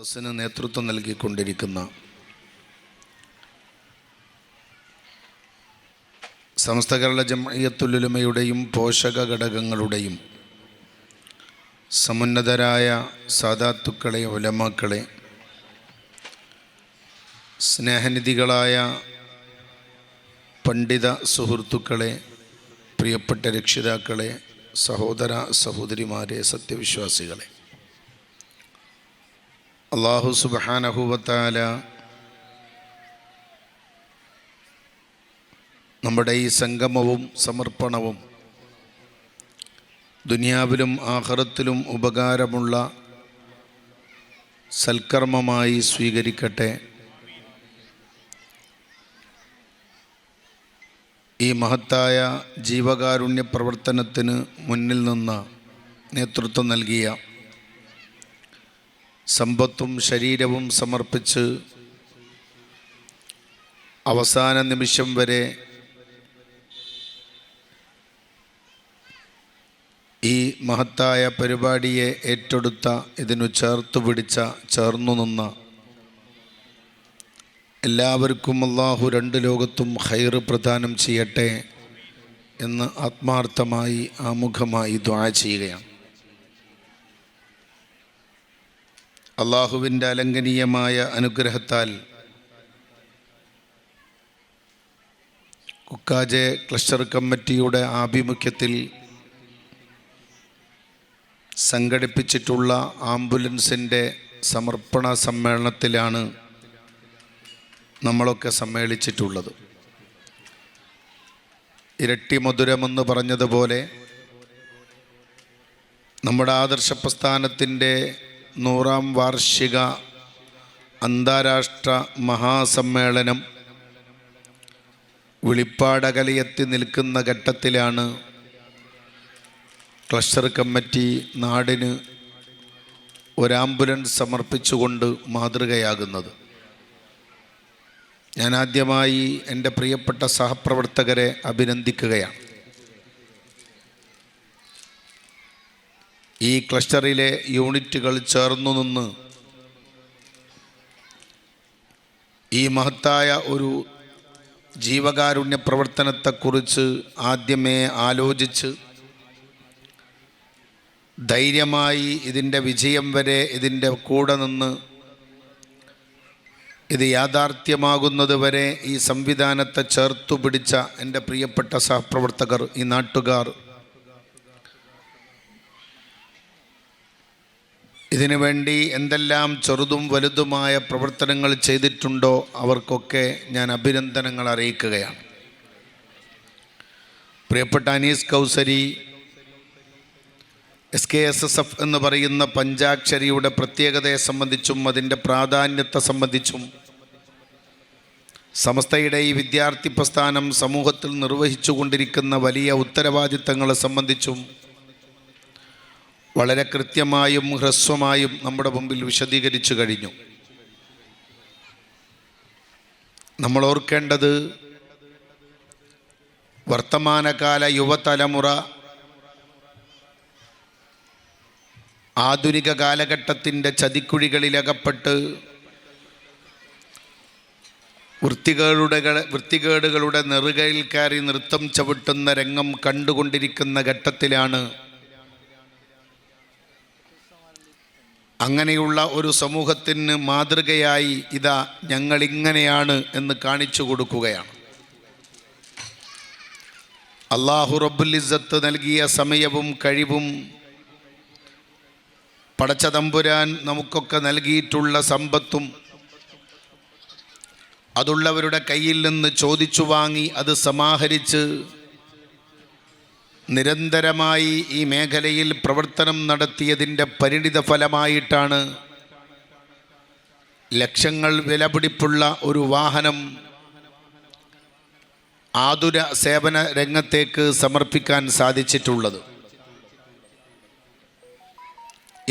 സദസ്സിന് നേതൃത്വം നൽകിക്കൊണ്ടിരിക്കുന്ന സമസ്ത കേരള ജംഇയ്യത്തുൽ ഉലമയുടെയും പോഷക ഘടകങ്ങളുടെയും സമുന്നതരായ സാദാത്തുക്കളെ, ഉലമാക്കളെ, സ്നേഹനിധികളായ പണ്ഡിത സുഹൃത്തുക്കളെ, പ്രിയപ്പെട്ട രക്ഷിതാക്കളെ, സഹോദര സഹോദരിമാരെ, സത്യവിശ്വാസികളെ, അല്ലാഹു സുബ്ഹാനഹു വ തആല നമ്മുടെ ഈ സംഗമവും സമർപ്പണവും ദുനിയാവിലും ആഖിറത്തിലും ഉപകാരമുള്ള സൽക്കർമ്മമായി സ്വീകരിക്കട്ടെ. ഈ മഹത്തായ ജീവകാരുണ്യ പ്രവർത്തനത്തിന് മുന്നിൽ നിന്ന് നേതൃത്വം നൽകിയ, സമ്പത്തും ശരീരവും സമർപ്പിച്ച് അവസാന നിമിഷം വരെ ഈ മഹത്തായ പരിപാടിയെ ഏറ്റെടുത്ത, ഇതിനു ചേർന്നു നിന്ന എല്ലാവർക്കും അല്ലാഹു രണ്ട് ലോകത്തും ഖൈർ പ്രദാനം ചെയ്യട്ടെ എന്ന് ആത്മാർത്ഥമായി ആമുഖമായി ദുആ ചെയ്യുകയാണ്. അല്ലാഹുവിൻ്റെ അലംഘനീയമായ അനുഗ്രഹത്താൽ കുക്കാജെ ക്ലസ്റ്റർ കമ്മിറ്റിയുടെ ആഭിമുഖ്യത്തിൽ സംഘടിപ്പിച്ചിട്ടുള്ള ആംബുലൻസിൻ്റെ സമർപ്പണ സമ്മേളനത്തിലാണ് നമ്മളൊക്കെ സമ്മേളിച്ചിട്ടുള്ളത്. ഇരട്ടി മധുരമെന്ന് പറഞ്ഞതുപോലെ നമ്മുടെ ആദർശ പ്രസ്ഥാനത്തിൻ്റെ 100ാം വാർഷിക അന്താരാഷ്ട്ര മഹാസമ്മേളനം വെളിപ്പാടകലയെത്തി നിൽക്കുന്ന ഘട്ടത്തിലാണ് ക്ലസ്റ്റർ കമ്മിറ്റി നാടിന് ഒരു ആംബുലൻസ് സമർപ്പിച്ചുകൊണ്ട് മാതൃകയാകുന്നത്. ഞാൻ ആദ്യമായി എൻ്റെ പ്രിയപ്പെട്ട സഹപ്രവർത്തകരെ അഭിനന്ദിക്കുകയാണ്. ഈ ക്ലസ്റ്ററിലെ യൂണിറ്റുകൾ ചേർന്നു നിന്ന് ഈ മഹത്തായ ഒരു ജീവകാരുണ്യ പ്രവർത്തനത്തെക്കുറിച്ച് ആദ്യമേ ആലോചിച്ച് ധൈര്യമായി ഇതിൻ്റെ വിജയം വരെ ഇതിൻ്റെ കൂടെ നിന്ന് ഇത് യാഥാർത്ഥ്യമാകുന്നത് വരെ ഈ സംവിധാനത്തെ ചേർത്തു പിടിച്ച എൻ്റെ പ്രിയപ്പെട്ട സഹപ്രവർത്തകർ, ഈ നാട്ടുകാർ, ഇതിനു വേണ്ടി എന്തെല്ലാം ചെറുതും വലുതുമായ പ്രവർത്തനങ്ങൾ ചെയ്തിട്ടുണ്ടോ അവർക്കൊക്കെ ഞാൻ അഭിനന്ദനങ്ങൾ അറിയിക്കുകയാണ്. പ്രിയപ്പെട്ട അനീസ് കൗസരി, SKSSF എന്ന് പറയുന്ന പഞ്ചാക്ഷരിയുടെ പ്രത്യേകതയെ സംബന്ധിച്ചും അതിൻ്റെ പ്രാധാന്യത്തെ സംബന്ധിച്ചും സമസ്തയുടെ ഈ വിദ്യാർത്ഥി പ്രസ്ഥാനം സമൂഹത്തിൽ നിർവഹിച്ചു കൊണ്ടിരിക്കുന്ന വലിയ ഉത്തരവാദിത്തങ്ങളെ സംബന്ധിച്ചും വളരെ കൃത്യമായും ഹ്രസ്വമായും നമ്മുടെ മുമ്പിൽ വിശദീകരിച്ചു കഴിഞ്ഞു. നമ്മൾ ഓർക്കേണ്ടത്, വർത്തമാനകാല യുവതലമുറ ആധുനിക കാലഘട്ടത്തിൻ്റെ ചതിക്കുഴികളിലകപ്പെട്ട് വൃത്തികേടുകളുടെ നെറുകയിൽ കയറി നൃത്തം ചവിട്ടുന്ന രംഗം കണ്ടുകൊണ്ടിരിക്കുന്ന ഘട്ടത്തിലാണ് അങ്ങനെയുള്ള ഒരു സമൂഹത്തിന് മാതൃകയായി ഇതാ ഞങ്ങളിങ്ങനെയാണ് എന്ന് കാണിച്ചു കൊടുക്കുകയാണ്. അല്ലാഹു റബ്ബുൽ ഇസ്സത്ത് നൽകിയ സമയവും കഴിവും പടച്ച തമ്പുരാൻ നമുക്കൊക്കെ നൽകിയിട്ടുള്ള സമ്പത്തും അതുള്ളവരുടെ കയ്യിൽ നിന്ന് ചോദിച്ചു വാങ്ങി അത് സമാഹരിച്ച് നിരന്തരമായി ഈ മേഖലയിൽ പ്രവർത്തനം നടത്തിയതിൻ്റെ പരിണിത ഫലമായിട്ടാണ് ലക്ഷങ്ങൾ വിലപിടിപ്പുള്ള ഒരു വാഹനം ആതുര സേവന രംഗത്തേക്ക് സമർപ്പിക്കാൻ സാധിച്ചിട്ടുള്ളത്.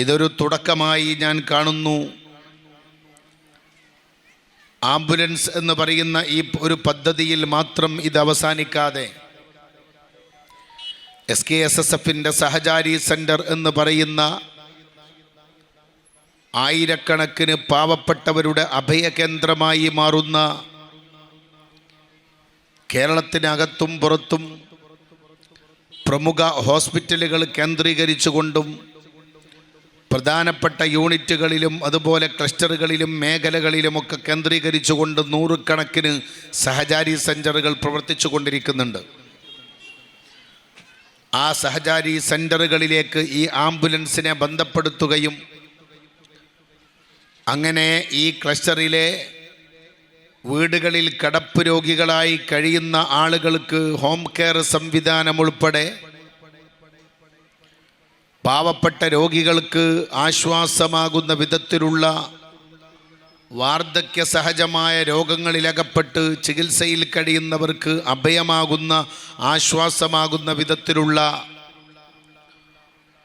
ഇതൊരു തുടക്കമായി ഞാൻ കാണുന്നു. ആംബുലൻസ് എന്ന് പറയുന്ന ഈ ഒരു പദ്ധതിയിൽ മാത്രം ഇത് അവസാനിക്കാതെ SKSSFൻ്റെ സഹചാരി സെൻറ്റർ എന്ന് പറയുന്ന ആയിരക്കണക്കിന് പാവപ്പെട്ടവരുടെ അഭയകേന്ദ്രമായി മാറുന്ന, കേരളത്തിനകത്തും പുറത്തും പ്രമുഖ ഹോസ്പിറ്റലുകൾ കേന്ദ്രീകരിച്ചുകൊണ്ടും പ്രധാനപ്പെട്ട യൂണിറ്റുകളിലും അതുപോലെ ക്ലസ്റ്ററുകളിലും മേഖലകളിലുമൊക്കെ കേന്ദ്രീകരിച്ചുകൊണ്ട് നൂറുകണക്കിന് സഹചാരി സെൻ്ററുകൾ പ്രവർത്തിച്ചു കൊണ്ടിരിക്കുന്നുണ്ട്. ആ സഹചാരി സെൻ്ററുകളിലേക്ക് ഈ ആംബുലൻസിനെ ബന്ധപ്പെടുത്തുകയും അങ്ങനെ ഈ ക്ലസ്റ്ററിലെ വീടുകളിൽ കിടപ്പ് രോഗികളായി കഴിയുന്ന ആളുകൾക്ക് ഹോം കെയർ സംവിധാനം ഉൾപ്പെടെ പാവപ്പെട്ട രോഗികൾക്ക് ആശ്വാസമാകുന്ന വിധത്തിലുള്ള വാർദ്ധക്യ സഹജമായ രോഗങ്ങളിലകപ്പെട്ട് ചികിത്സയിൽ കഴിയുന്നവർക്ക് അഭയമാകുന്ന ആശ്വാസമാകുന്ന വിധത്തിലുള്ള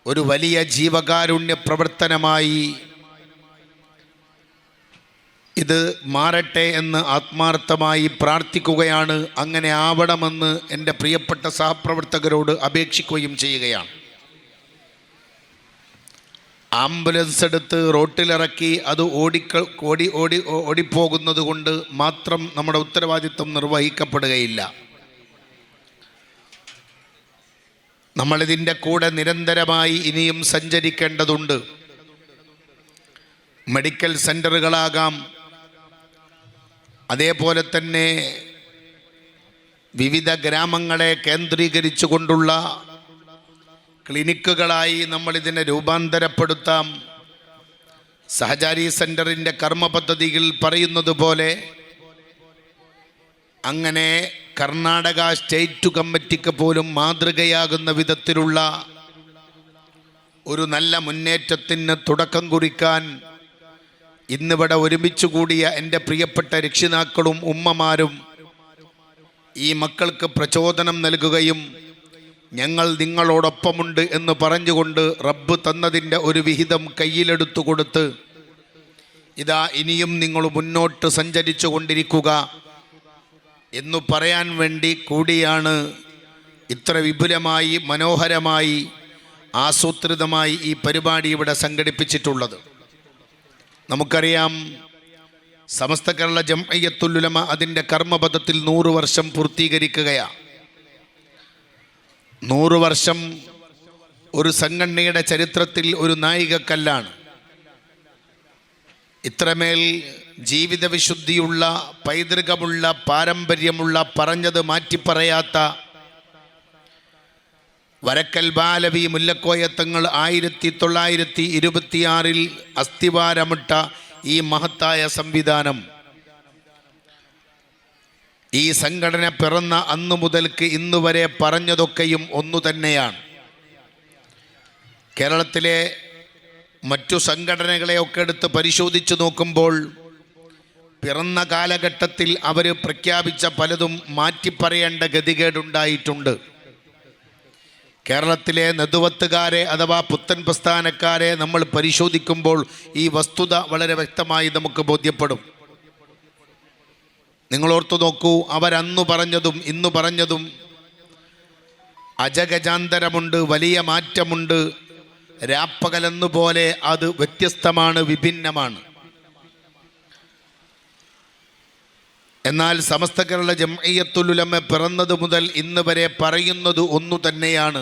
ഒരു വലിയ ജീവകാരുണ്യ പ്രവർത്തനമായി ഇത് മാറട്ടെ എന്ന് ആത്മാർത്ഥമായി പ്രാർത്ഥിക്കുകയാണ്. അങ്ങനെ ആവണമെന്ന് എൻ്റെ പ്രിയപ്പെട്ട സഹപ്രവർത്തകരോട് അപേക്ഷിക്കുകയും ചെയ്യുകയാണ്. ആംബുലൻസ് എടുത്ത് റോട്ടിലിറക്കി അത് ഓടിപ്പോകുന്നത് കൊണ്ട് മാത്രം നമ്മുടെ ഉത്തരവാദിത്വം നിർവഹിക്കപ്പെടുകയില്ല. നമ്മളിതിൻ്റെ കൂടെ നിരന്തരമായി ഇനിയും സഞ്ചരിക്കേണ്ടതുണ്ട്. മെഡിക്കൽ സെൻ്ററുകളാകാം, അതേപോലെ തന്നെ വിവിധ ഗ്രാമങ്ങളെ കേന്ദ്രീകരിച്ചു കൊണ്ടുള്ള ക്ലിനിക്കുകളായി നമ്മളിതിനെ രൂപാന്തരപ്പെടുത്താം. സഹചാരി സെൻ്ററിൻ്റെ കർമ്മ പദ്ധതിയിൽ പറയുന്നത് പോലെ അങ്ങനെ കർണാടക സ്റ്റേറ്റ് കമ്മിറ്റിക്ക് പോലും മാതൃകയാകുന്ന വിധത്തിലുള്ള ഒരു നല്ല മുന്നേറ്റത്തിന് തുടക്കം കുറിക്കാൻ ഇന്നിവിടെ ഒരുമിച്ച് കൂടിയ എൻ്റെ പ്രിയപ്പെട്ട രക്ഷിതാക്കളും ഉമ്മമാരും ഈ മക്കൾക്ക് പ്രചോദനം നൽകുകയും ഞങ്ങൾ നിങ്ങളോടൊപ്പമുണ്ട് എന്ന് പറഞ്ഞുകൊണ്ട് റബ്ബ് തന്നതിൻ്റെ ഒരു വിഹിതം കയ്യിലെടുത്തു കൊടുത്ത് ഇതാ ഇനിയും നിങ്ങൾ മുന്നോട്ട് സഞ്ചരിച്ചു കൊണ്ടിരിക്കുക എന്നു പറയാൻ വേണ്ടി കൂടിയാണ് ഇത്ര വിപുലമായി മനോഹരമായി ആസൂത്രിതമായി ഈ പരിപാടി ഇവിടെ സംഘടിപ്പിച്ചിട്ടുള്ളത്. നമുക്കറിയാം, സമസ്ത കേരള ജംഇയ്യത്തുൽ ഉലമ അതിൻ്റെ കർമ്മപഥത്തിൽ 100 വർഷം പൂർത്തീകരിക്കുകയാണ്. 100 വർഷം ഒരു സംഘടനയുടെ ചരിത്രത്തിൽ ഒരു നായികക്കല്ലാണ്. ഇത്രമേൽ ജീവിത വിശുദ്ധിയുള്ള, പൈതൃകമുള്ള, പാരമ്പര്യമുള്ള, പറഞ്ഞത് മാറ്റിപ്പറയാത്ത വരക്കൽ ബാലവി മുല്ലക്കോയത്തങ്ങൾ 1926 അസ്ഥിവാരമിട്ട ഈ മഹത്തായ സംവിധാനം, ഈ സംഘടന പിറന്ന അന്നു മുതൽക്ക് ഇന്നു വരെ പറഞ്ഞതൊക്കെയും ഒന്നു തന്നെയാണ്. കേരളത്തിലെ മറ്റു സംഘടനകളെയൊക്കെ എടുത്ത് പരിശോധിച്ച് നോക്കുമ്പോൾ പിറന്ന കാലഘട്ടത്തിൽ അവർ പ്രഖ്യാപിച്ച പലതും മാറ്റിപ്പറയേണ്ട ഗതികേടുണ്ടായിട്ടുണ്ട്. കേരളത്തിലെ നെതുവത്തുകാരെ അഥവാ പുത്തൻ പ്രസ്ഥാനക്കാരെ നമ്മൾ പരിശോധിക്കുമ്പോൾ ഈ വസ്തുത വളരെ വ്യക്തമായി നമുക്ക് ബോധ്യപ്പെടും. നിങ്ങളോർത്തു നോക്കൂ, അവരന്നു പറഞ്ഞതും ഇന്നു പറഞ്ഞതും അജഗജാന്തരമുണ്ട്, വലിയ മാറ്റമുണ്ട്. രാപ്പകലെന്നുപോലെ അത് വ്യത്യസ്തമാണ്, വിഭിന്നമാണ്. എന്നാൽ സമസ്ത കേരള ജംഇയ്യത്തുൽ ഉലമ പിറന്നത് മുതൽ ഇന്ന് വരെ പറയുന്നത് ഒന്നു തന്നെയാണ്.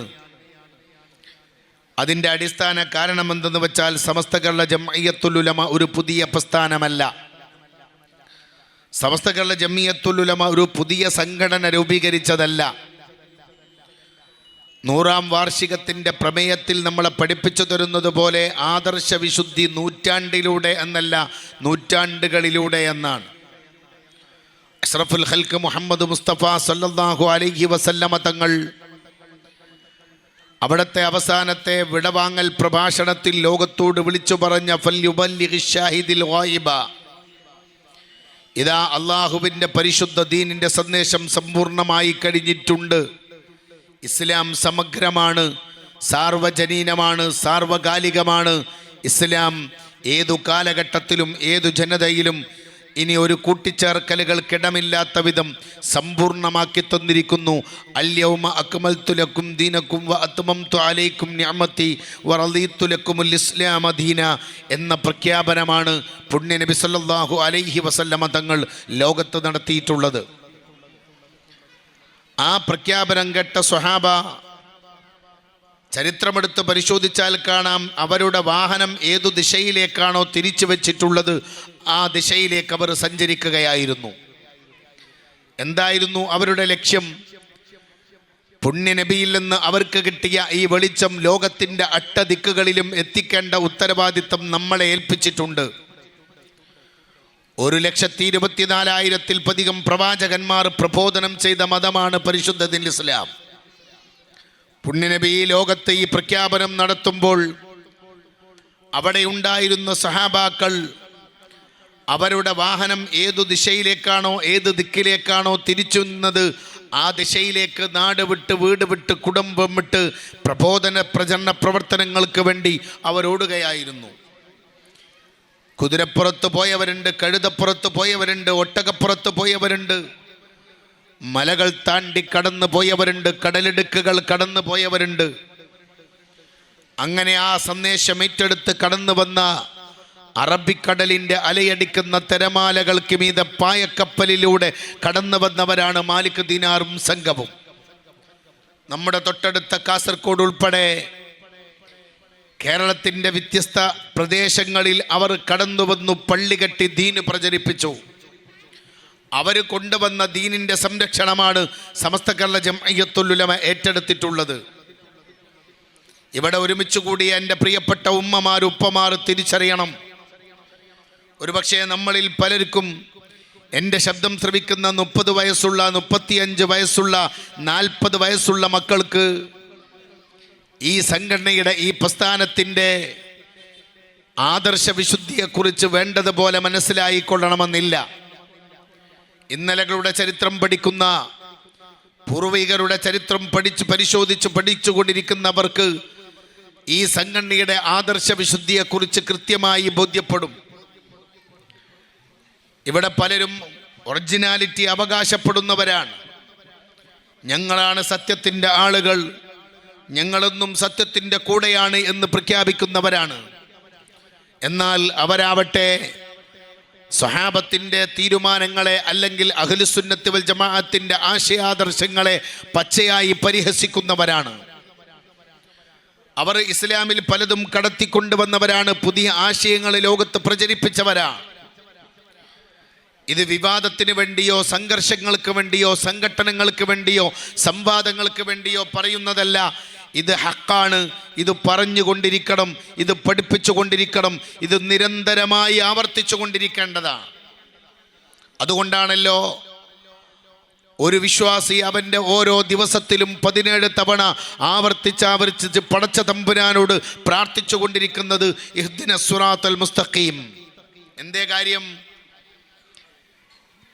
അതിൻ്റെ അടിസ്ഥാന കാരണമെന്തെന്ന് വെച്ചാൽ സമസ്ത കേരള ജംഇയ്യത്തുൽ ഉലമ ഒരു പുതിയ പ്രസ്ഥാനമല്ല. സമസ്ത കേരള ജംഇയ്യത്തുൽ ഉലമ ഒരു പുതിയ സംഘടന രൂപീകരിച്ചതല്ല. 100ാം വാർഷികത്തിൻ്റെ പ്രമേയത്തിൽ നമ്മളെ പഠിപ്പിച്ചു തരുന്നത് പോലെ ആദർശ വിശുദ്ധി നൂറ്റാണ്ടിലൂടെ എന്നല്ല, നൂറ്റാണ്ടുകളിലൂടെ എന്നാണ്. അഷ്റഫുൽ ഖൽഖ് മുഹമ്മദ് മുസ്തഫ സല്ലല്ലാഹു അലൈഹി വസല്ലമ തങ്ങൾ അവിടുത്തെ അവസാനത്തെ വിടവാങ്ങൽ പ്രഭാഷണത്തിൽ ലോകത്തോട് വിളിച്ചു പറഞ്ഞ ഫൽയുബല്ലിഗി ഷാഹിദിൽ ഗായിബ, ഇതാ അള്ളാഹുവിൻ്റെ പരിശുദ്ധ ദീനിൻ്റെ സന്ദേശം സമ്പൂർണ്ണമായി കഴിഞ്ഞിട്ടുണ്ട്. ഇസ്ലാം സമഗ്രമാണ്, സാർവജനീനമാണ്, സാർവകാലികമാണ്. ഇസ്ലാം ഏതു കാലഘട്ടത്തിലും ഏതു ജനതയിലും ഇനി ഒരു കൂട്ടിച്ചേർക്കലുകൾക്കിടമില്ലാത്ത വിധം സമ്പൂർണ്ണമാക്കി തന്നിരിക്കുന്നു. അൽയൗമ അക്മൽതു ലക്കും ദീനക്കും വ അത്മംതു അലൈക്കും നിഅമതി വ റളീതു ലക്കുമുൽ ഇസ്ലാമ ദീന എന്ന പ്രഖ്യാപനമാണ് പുണ്യ നബി സല്ലല്ലാഹു അലൈഹി വസല്ലമ തങ്ങൾ ലോകത്ത് നടത്തിയിട്ടുള്ളത്. ആ പ്രഖ്യാപനം കേട്ട സ്വഹാബ ചരിത്രമെടുത്ത് പരിശോധിച്ചാൽ കാണാം, അവരുടെ വാഹനം ഏതു ദിശയിലേക്കാണോ തിരിച്ചു വച്ചിട്ടുള്ളത് ആ ദിശയിലേക്ക് അവർ സഞ്ചരിക്കുകയായിരുന്നു. എന്തായിരുന്നു അവരുടെ ലക്ഷ്യം? പുണ്യനബിയിൽ നിന്ന് അവർക്ക് കിട്ടിയ ഈ വെളിച്ചം ലോകത്തിൻ്റെ അട്ടദിക്കുകളിലും എത്തിക്കേണ്ട ഉത്തരവാദിത്തം നമ്മളെ ഏൽപ്പിച്ചിട്ടുണ്ട്. 1,24,000-ൽ പ്രവാചകന്മാർ പ്രബോധനം ചെയ്ത മതമാണ് പരിശുദ്ധ ദീൻ ഇസ്ലാം. പുണ്യനബി ഈ ലോകത്ത് ഈ പ്രഖ്യാപനം നടത്തുമ്പോൾ അവിടെ ഉണ്ടായിരുന്ന സഹാബാക്കൾ അവരുടെ വാഹനം ഏതു ദിശയിലേക്കാണോ ഏത് ദിക്കിലേക്കാണോ തിരിച്ചു നിന്നത് ആ ദിശയിലേക്ക് നാട് വിട്ട് വീട് വിട്ട് കുടുംബം വിട്ട് പ്രചരണ പ്രവർത്തനങ്ങൾക്ക് വേണ്ടി അവരോടുകയായിരുന്നു. കുതിരപ്പുറത്ത് പോയവരുണ്ട്, കഴുതപ്പുറത്ത് പോയവരുണ്ട്, ഒട്ടകപ്പുറത്ത് പോയവരുണ്ട്, മലകൾ താണ്ടി കടന്നു പോയവരുണ്ട്, കടലിടുക്കുകൾ കടന്നു പോയവരുണ്ട്. അങ്ങനെ ആ സന്ദേശം ഏറ്റെടുത്ത് കടന്നു വന്ന അറബിക്കടലിൻ്റെ അലയടിക്കുന്ന തിരമാലകൾക്ക് മീതെ പായക്കപ്പലിലൂടെ കടന്നു വന്നവരാണ് മാലിക് ദീനാറും സംഘവും. നമ്മുടെ തൊട്ടടുത്ത കാസർഗോഡ് ഉൾപ്പെടെ കേരളത്തിൻ്റെ വ്യത്യസ്ത പ്രദേശങ്ങളിൽ അവർ കടന്നു വന്നു, പള്ളി കെട്ടി ദീന് പ്രചരിപ്പിച്ചു. അവർ കൊണ്ടുവന്ന ദീനിൻ്റെ സംരക്ഷണമാണ് സമസ്ത കേരള ജംഇയ്യത്തുൽ ഉലമ ഏറ്റെടുത്തിട്ടുള്ളത്. ഇവിടെ ഒരുമിച്ച് കൂടിയ എൻ്റെ പ്രിയപ്പെട്ട ഉമ്മമാർ ഉപ്പമാർ തിരിച്ചറിയണം, ഒരുപക്ഷെ നമ്മളിൽ പലർക്കും എൻ്റെ ശബ്ദം ശ്രവിക്കുന്ന 30 വയസ്സുള്ള 35 വയസ്സുള്ള 40 വയസ്സുള്ള മക്കൾക്ക് ഈ സംഘടനയുടെ ഈ പ്രസ്ഥാനത്തിൻ്റെ ആദർശ വിശുദ്ധിയെക്കുറിച്ച് വേണ്ടതുപോലെ മനസ്സിലായിക്കൊള്ളണമെന്നില്ല. ഇന്നലകളുടെ ചരിത്രം പഠിക്കുന്ന, പൂർവികരുടെ ചരിത്രം പഠിച്ചുകൊണ്ടിരിക്കുന്നവർക്ക് ഈ സംഘടനയുടെ ആദർശ വിശുദ്ധിയെക്കുറിച്ച് കൃത്യമായി ബോധ്യപ്പെടും. ഇവിടെ പലരും ഒറിജിനാലിറ്റി അവകാശപ്പെടുന്നവരാണ്. ഞങ്ങളാണ് സത്യത്തിൻ്റെ ആളുകൾ, ഞങ്ങളൊന്നും സത്യത്തിൻ്റെ കൂടെയാണ് എന്ന് പ്രഖ്യാപിക്കുന്നവരാണ്. എന്നാൽ അവരാവട്ടെ സ്വഹാബത്തിൻ്റെ തീരുമാനങ്ങളെ അല്ലെങ്കിൽ അഹ്ലുസുന്നത്ത് വൽ ജമാഅത്തിൻ്റെ ആശയാദർശങ്ങളെ പച്ചയായി പരിഹസിക്കുന്നവരാണ്. അവർ ഇസ്ലാമിൽ പലതും കടത്തിക്കൊണ്ടുവന്നവരാണ്, പുതിയ ആശയങ്ങൾ ലോകത്ത് പ്രചരിപ്പിച്ചവരാണ്. ഇത് വിവാദത്തിന് വേണ്ടിയോ സംഘർഷങ്ങൾക്ക് വേണ്ടിയോ സംഘട്ടനങ്ങൾക്ക് വേണ്ടിയോ സംവാദങ്ങൾക്ക് വേണ്ടിയോ പറയുന്നതല്ല. ഇത് ഹക്കാണ്, ഇത് പറഞ്ഞുകൊണ്ടിരിക്കണം, ഇത് പഠിപ്പിച്ചുകൊണ്ടിരിക്കണം, ഇത് നിരന്തരമായി ആവർത്തിച്ചു കൊണ്ടിരിക്കേണ്ടതാണ്. അതുകൊണ്ടാണല്ലോ ഒരു വിശ്വാസി അവൻ്റെ ഓരോ ദിവസത്തിലും 17 തവണ ആവർത്തിച്ച് പടച്ച തമ്പുരാനോട് പ്രാർത്ഥിച്ചു കൊണ്ടിരിക്കുന്നത് ഇഹ്ദിനസ് സിറാത്തൽ മുസ്തഖീം. എന്തേ കാര്യം?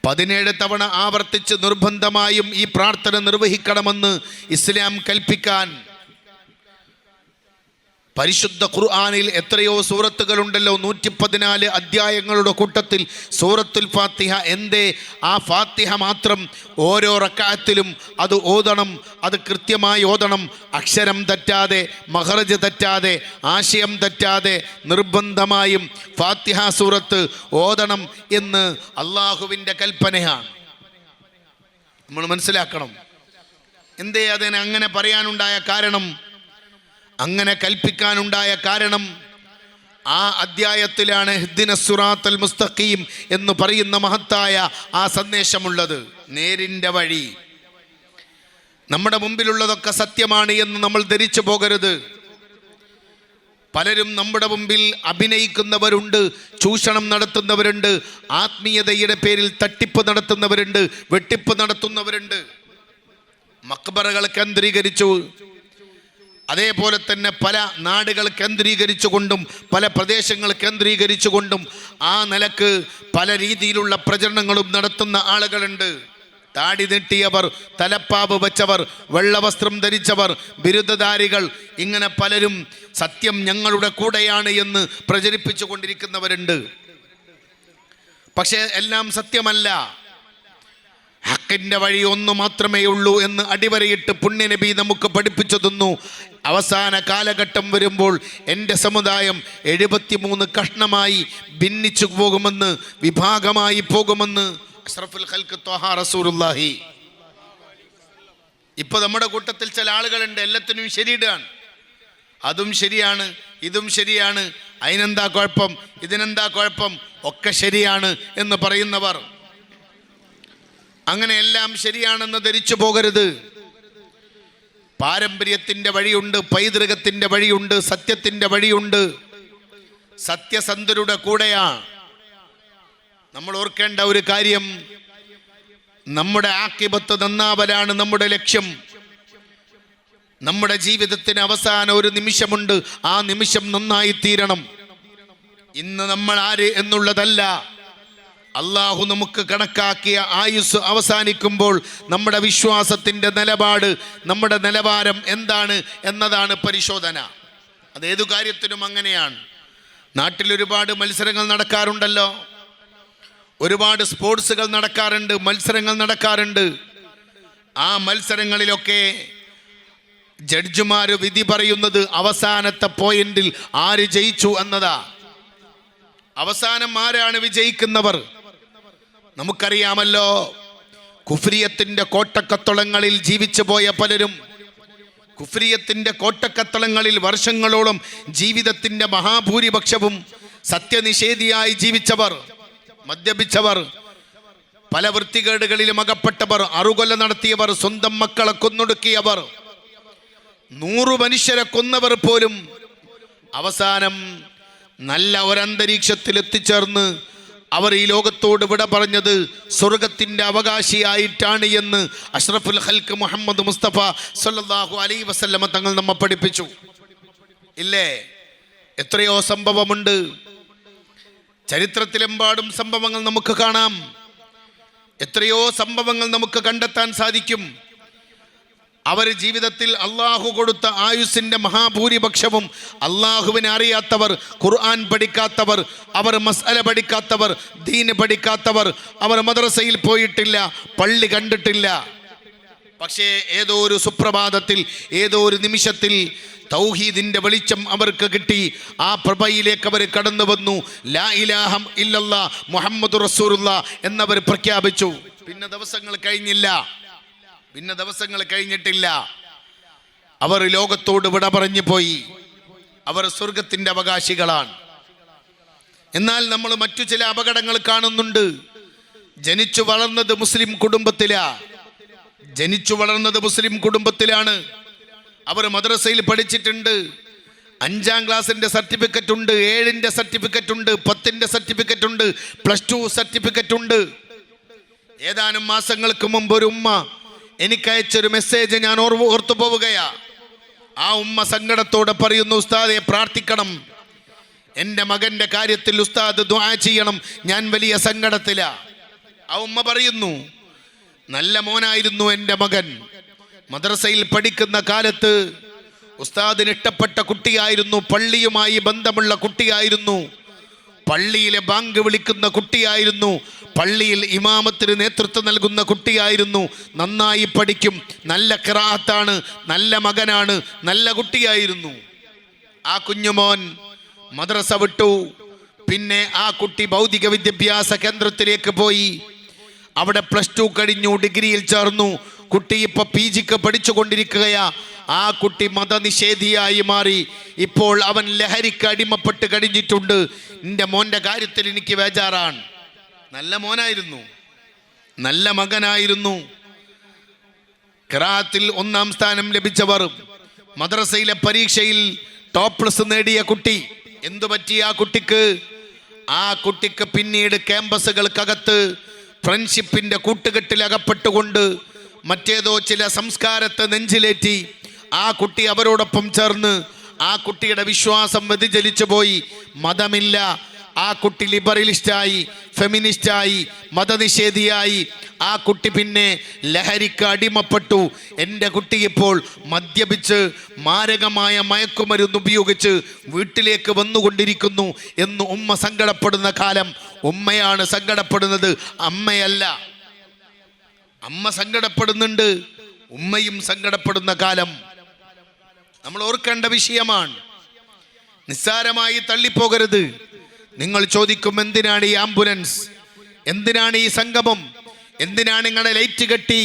17 തവണ ആവർത്തിച്ച് നിർബന്ധമായും ഈ പ്രാർത്ഥന നിർവഹിക്കണമെന്ന് ഇസ്ലാം കൽപ്പിക്കാൻ പരിശുദ്ധ ഖുർആനിൽ എത്രയോ സൂറത്തുകളുണ്ടല്ലോ. 114 അധ്യായങ്ങളുടെ കൂട്ടത്തിൽ സൂറത്തുൽ ഫാത്തിഹ. എന്തേ ആ ഫാത്തിഹ മാത്രം ഓരോ റക്അത്തിലും അത് ഓതണം, അത് കൃത്യമായി ഓതണം, അക്ഷരം തെറ്റാതെ, മഖറജ് തെറ്റാതെ, ആശയം തെറ്റാതെ നിർബന്ധമായും ഫാത്തിഹ സൂറത്ത് ഓതണം എന്ന് അള്ളാഹുവിൻ്റെ കൽപ്പനയാണ്. നമ്മൾ മനസ്സിലാക്കണം. എന്തേ അതിനെ അങ്ങനെ പറയാനുണ്ടായ കാരണം, അങ്ങനെ കൽപ്പിക്കാനുണ്ടായ കാരണം, ആ അധ്യായത്തിലാണ് ഇഹ്ദിനസ് സിറാത്തൽ മുസ്തഖീം എന്ന് പറയുന്ന മഹത്തായ ആ സന്ദേശമുള്ളത്. നേരിൻ്റെ വഴി. നമ്മുടെ മുമ്പിലുള്ളതൊക്കെ സത്യമാണ് എന്ന് നമ്മൾ ധരിച്ചു പോകരുത്. പലരും നമ്മുടെ മുമ്പിൽ അഭിനയിക്കുന്നവരുണ്ട്, ചൂഷണം നടത്തുന്നവരുണ്ട്, ആത്മീയതയുടെ പേരിൽ തട്ടിപ്പ് നടത്തുന്നവരുണ്ട്, വെട്ടിപ്പ് നടത്തുന്നവരുണ്ട്. മക്ബറകൾ കേന്ദ്രീകരിച്ചു, അതേപോലെ തന്നെ പല നാടുകൾ കേന്ദ്രീകരിച്ചുകൊണ്ടും പല പ്രദേശങ്ങൾ കേന്ദ്രീകരിച്ചുകൊണ്ടും ആ നിലക്ക് പല രീതിയിലുള്ള പ്രചരണങ്ങളും നടത്തുന്ന ആളുകളുണ്ട്. താടി നീട്ടിയവർ, തലപ്പാവ് വെച്ചവർ, വെള്ളവസ്ത്രം ധരിച്ചവർ, ബിരുദധാരികൾ, ഇങ്ങനെ പലരും സത്യം ഞങ്ങളുടെ കൂടെയാണ് എന്ന് പ്രചരിപ്പിച്ചു കൊണ്ടിരിക്കുന്നവരുണ്ട്. പക്ഷേ എല്ലാം സത്യമല്ല. ഹക്കിൻ്റെ വഴി ഒന്ന് മാത്രമേ ഉള്ളൂ എന്ന് അടിവരയിട്ട് പുണ്യനബി നമുക്ക് പഠിപ്പിച്ചു തന്നു. അവസാന കാലഘട്ടം വരുമ്പോൾ എൻ്റെ സമുദായം 73 കഷ്ണമായി ഭിന്നിച്ചു പോകുമെന്ന്, വിഭാഗമായി പോകുമെന്ന് അഷ്റഫുൽ ഖൽഖ് ത്വഹ റസൂലുള്ളാഹി. ഇപ്പൊ നമ്മുടെ കൂട്ടത്തിൽ ചില ആളുകളുണ്ട്, എല്ലാത്തിനും ശരിയിടാണ്. അതും ശരിയാണ്, ഇതും ശരിയാണ്, അതിനെന്താ കുഴപ്പം, ഇതിനെന്താ കുഴപ്പം, ഒക്കെ ശരിയാണ് എന്ന് പറയുന്നവർ. അങ്ങനെ എല്ലാം ശരിയാണെന്ന് ധരിച്ചു പോകരുത്. പാരമ്പര്യത്തിൻ്റെ വഴിയുണ്ട്, പൈതൃകത്തിൻ്റെ വഴിയുണ്ട്, സത്യത്തിൻ്റെ വഴിയുണ്ട്. സത്യസന്ധരുടെ കൂടെയാണ് നമ്മൾ ഓർക്കേണ്ട ഒരു കാര്യം. നമ്മുടെ ആഖിബത്ത് നന്നാവലാണ് നമ്മുടെ ലക്ഷ്യം. നമ്മുടെ ജീവിതത്തിന് അവസാനം ഒരു നിമിഷമുണ്ട്, ആ നിമിഷം നന്നായി തീരണം. ഇന്ന് നമ്മൾ ആര് എന്നുള്ളതല്ല, അള്ളാഹു നമുക്ക് കണക്കാക്കിയ ആയുസ് അവസാനിക്കുമ്പോൾ നമ്മുടെ വിശ്വാസത്തിൻ്റെ നിലപാട്, നമ്മുടെ നിലവാരം എന്താണ് എന്നതാണ് പരിശോധന. അതേതു കാര്യത്തിനും അങ്ങനെയാണ്. നാട്ടിൽ ഒരുപാട് മത്സരങ്ങൾ നടക്കാറുണ്ടല്ലോ, ഒരുപാട് സ്പോർട്സുകൾ നടക്കാറുണ്ട്, മത്സരങ്ങൾ നടക്കാറുണ്ട്. ആ മത്സരങ്ങളിലൊക്കെ ജഡ്ജിമാര് വിധി പറയുന്നത് അവസാനത്തെ പോയിന്റിൽ ആര് ജയിച്ചു എന്നതാ. അവസാനം ആരാണ് വിജയിക്കുന്നവർ നമുക്കറിയാമല്ലോ. കുഫ്രിയത്തിന്റെ കോട്ടക്കത്തളങ്ങളിൽ ജീവിച്ചു പോയ പലരും, കുഫ്രിയത്തിന്റെ കോട്ടക്കത്തളങ്ങളിൽ വർഷങ്ങളോളം ജീവിതത്തിന്റെ മഹാഭൂരിപക്ഷവും സത്യനിഷേധിയായി ജീവിച്ചവർ, മദ്യപിച്ചവർ, പല വൃത്തികേടുകളിലും അകപ്പെട്ടവർ, അറുകൊല നടത്തിയവർ, സ്വന്തം മക്കളെ കൊന്നൊടുക്കിയവർ, 100 മനുഷ്യരെ കൊന്നവർ പോലും അവസാനം നല്ല ഒരന്തരീക്ഷത്തിൽ എത്തിച്ചേർന്ന് അവർ ഈ ലോകത്തോട് വിട പറഞ്ഞത് സ്വർഗത്തിൻ്റെ അവകാശിയായിട്ടാണ് എന്ന് അഷ്റഫുൽ ഖൽഖ് മുഹമ്മദ് മുസ്തഫ സല്ലല്ലാഹു അലൈഹി വസല്ലമ തങ്ങൾ നമ്മെ പഠിപ്പിച്ചു. ഇല്ലേ? എത്രയോ സംഭവമുണ്ട്. ചരിത്രത്തിലെമ്പാടും സംഭവങ്ങൾ നമുക്ക് കാണാം. എത്രയോ സംഭവങ്ങൾ നമുക്ക് കണ്ടെത്താൻ സാധിക്കും. അവർ ജീവിതത്തിൽ അള്ളാഹു കൊടുത്ത ആയുസിൻ്റെ മഹാഭൂരിപക്ഷവും അള്ളാഹുവിനെ അറിയാത്തവർ, ഖുർആൻ പഠിക്കാത്തവർ, അവർ മസ്അല പഠിക്കാത്തവർ, ദീന് പഠിക്കാത്തവർ, അവർ മദ്രസയിൽ പോയിട്ടില്ല, പള്ളി കണ്ടിട്ടില്ല. പക്ഷേ ഏതോ ഒരു സുപ്രഭാതത്തിൽ, ഏതോ ഒരു നിമിഷത്തിൽ തൗഹീദിന്റെ വെളിച്ചം അവർക്ക് കിട്ടി. ആ പ്രഭയിലേക്ക് അവർ കടന്നു വന്നു. ലാ ഇലാഹ ഇല്ലല്ലാ മുഹമ്മദുർ റസൂലുള്ളാഹ് എന്നവർ പ്രഖ്യാപിച്ചു. പിന്നെ ദിവസങ്ങൾ കഴിഞ്ഞിട്ടില്ല, അവർ ലോകത്തോട് വിട പറഞ്ഞു പോയി. അവർ സ്വർഗത്തിന്റെ അവകാശികളാണ്. എന്നാൽ നമ്മൾ മറ്റു ചില അപകടങ്ങൾ കാണുന്നുണ്ട്. ജനിച്ചു വളർന്നത് മുസ്ലിം കുടുംബത്തിലാണ്. അവർ മദ്രസയിൽ പഠിച്ചിട്ടുണ്ട്. 5ാം ക്ലാസിന്റെ സർട്ടിഫിക്കറ്റ് ഉണ്ട്, 7ന്റെ സർട്ടിഫിക്കറ്റ് ഉണ്ട്, 10ന്റെ സർട്ടിഫിക്കറ്റ് ഉണ്ട്, +2 സർട്ടിഫിക്കറ്റ് ഉണ്ട്. ഏതാനും മാസങ്ങൾക്ക് മുമ്പ് ഒരു ഉമ്മ എനിക്കയച്ചൊരു മെസ്സേജ് ഞാൻ ഓർത്തു പോവുകയാ. ആ ഉമ്മ സങ്കടത്തോടെ പറയുന്നു, ഉസ്താദെ പ്രാർത്ഥിക്കണം, എൻ്റെ മകൻ്റെ കാര്യത്തിൽ ഉസ്താദ് ദുആ ചെയ്യണം, ഞാൻ വലിയ സങ്കടത്തിലാ. ആ ഉമ്മ പറയുന്നു, നല്ല മോനായിരുന്നു എൻ്റെ മകൻ, മദ്രസയിൽ പഠിക്കുന്ന കാലത്ത് ഉസ്താദിന് ഇഷ്ടപ്പെട്ട കുട്ടിയായിരുന്നു, പള്ളിയുമായി ബന്ധമുള്ള കുട്ടിയായിരുന്നു, പള്ളിയിലെ ബാങ്ക് വിളിക്കുന്ന കുട്ടിയായിരുന്നു, പള്ളിയിൽ ഇമാമത്തിന് നേതൃത്വം നൽകുന്ന കുട്ടിയായിരുന്നു, നന്നായി പഠിക്കും, നല്ല ഖിറാഅത്താണ്, നല്ല മകനാണ്, നല്ല കുട്ടിയായിരുന്നു. ആ കുഞ്ഞുമോൻ മദ്രസ വിട്ടു. പിന്നെ ആ കുട്ടി ഭൗതിക വിദ്യാഭ്യാസ കേന്ദ്രത്തിലേക്ക് പോയി. അവിടെ +2 കഴിഞ്ഞു, ഡിഗ്രിയിൽ ചേർന്നു. കുട്ടി ഇപ്പൊ PGക്ക് പഠിച്ചുകൊണ്ടിരിക്കുകയാ. ആ കുട്ടി മതനിഷേധിയായി മാറി. ഇപ്പോൾ അവൻ ലഹരിക്ക് അടിമപ്പെട്ട് കഴിഞ്ഞിട്ടുണ്ട്. എൻ്റെ മോൻ്റെ കാര്യത്തിൽ എനിക്ക് ബേജാറാണ്. നല്ല മോനായിരുന്നു, നല്ല മകനായിരുന്നു, ഖിറാഅത്തിൽ 1ാം സ്ഥാനം ലഭിച്ചവർ, മദ്രസയിലെ പരീക്ഷയിൽ +2 നേടിയ കുട്ടി. എന്തു പറ്റി ആ കുട്ടിക്ക്? ആ കുട്ടിക്ക് പിന്നീട് ക്യാമ്പസുകൾക്കകത്ത് ഫ്രണ്ട്ഷിപ്പിന്റെ കൂട്ടുകെട്ടിൽ അകപ്പെട്ടുകൊണ്ട് മറ്റേതോ ചില സംസ്കാരത്തെ നെഞ്ചിലേറ്റി ആ കുട്ടി അവരോടൊപ്പം ചേർന്ന് ആ കുട്ടിയുടെ വിശ്വാസം വ്യതിചലിച്ചു പോയി. മതമില്ല, ആ കുട്ടി ലിബറലിസ്റ്റായി, ഫെമിനിസ്റ്റായി, മതനിഷേധിയായി. ആ കുട്ടി പിന്നെ ലഹരിക്ക് അടിമപ്പെട്ടു. എൻ്റെ കുട്ടി ഇപ്പോൾ മദ്യപിച്ച് മാരകമായ മയക്കുമരുന്ന് ഉപയോഗിച്ച് വീട്ടിലേക്ക് വന്നുകൊണ്ടിരിക്കുന്നു എന്ന് ഉമ്മ സങ്കടപ്പെടുന്ന കാലം, ഉമ്മയാണ് സങ്കടപ്പെടുന്നത്, അമ്മയല്ല. അമ്മ സങ്കടപ്പെടുന്നുണ്ട്, ഉമ്മയും സങ്കടപ്പെടുന്ന കാലം നമ്മൾ ഓർക്കേണ്ട വിഷയമാണ്. നിസ്സാരമായി തള്ളിപ്പോകരുത്. നിങ്ങൾ ചോദിക്കും, എന്തിനാണ് ഈ ആംബുലൻസ്, എന്തിനാണ് ഈ സംഗമം, എന്തിനാണ് നിങ്ങളുടെ ലൈറ്റ് കെട്ടി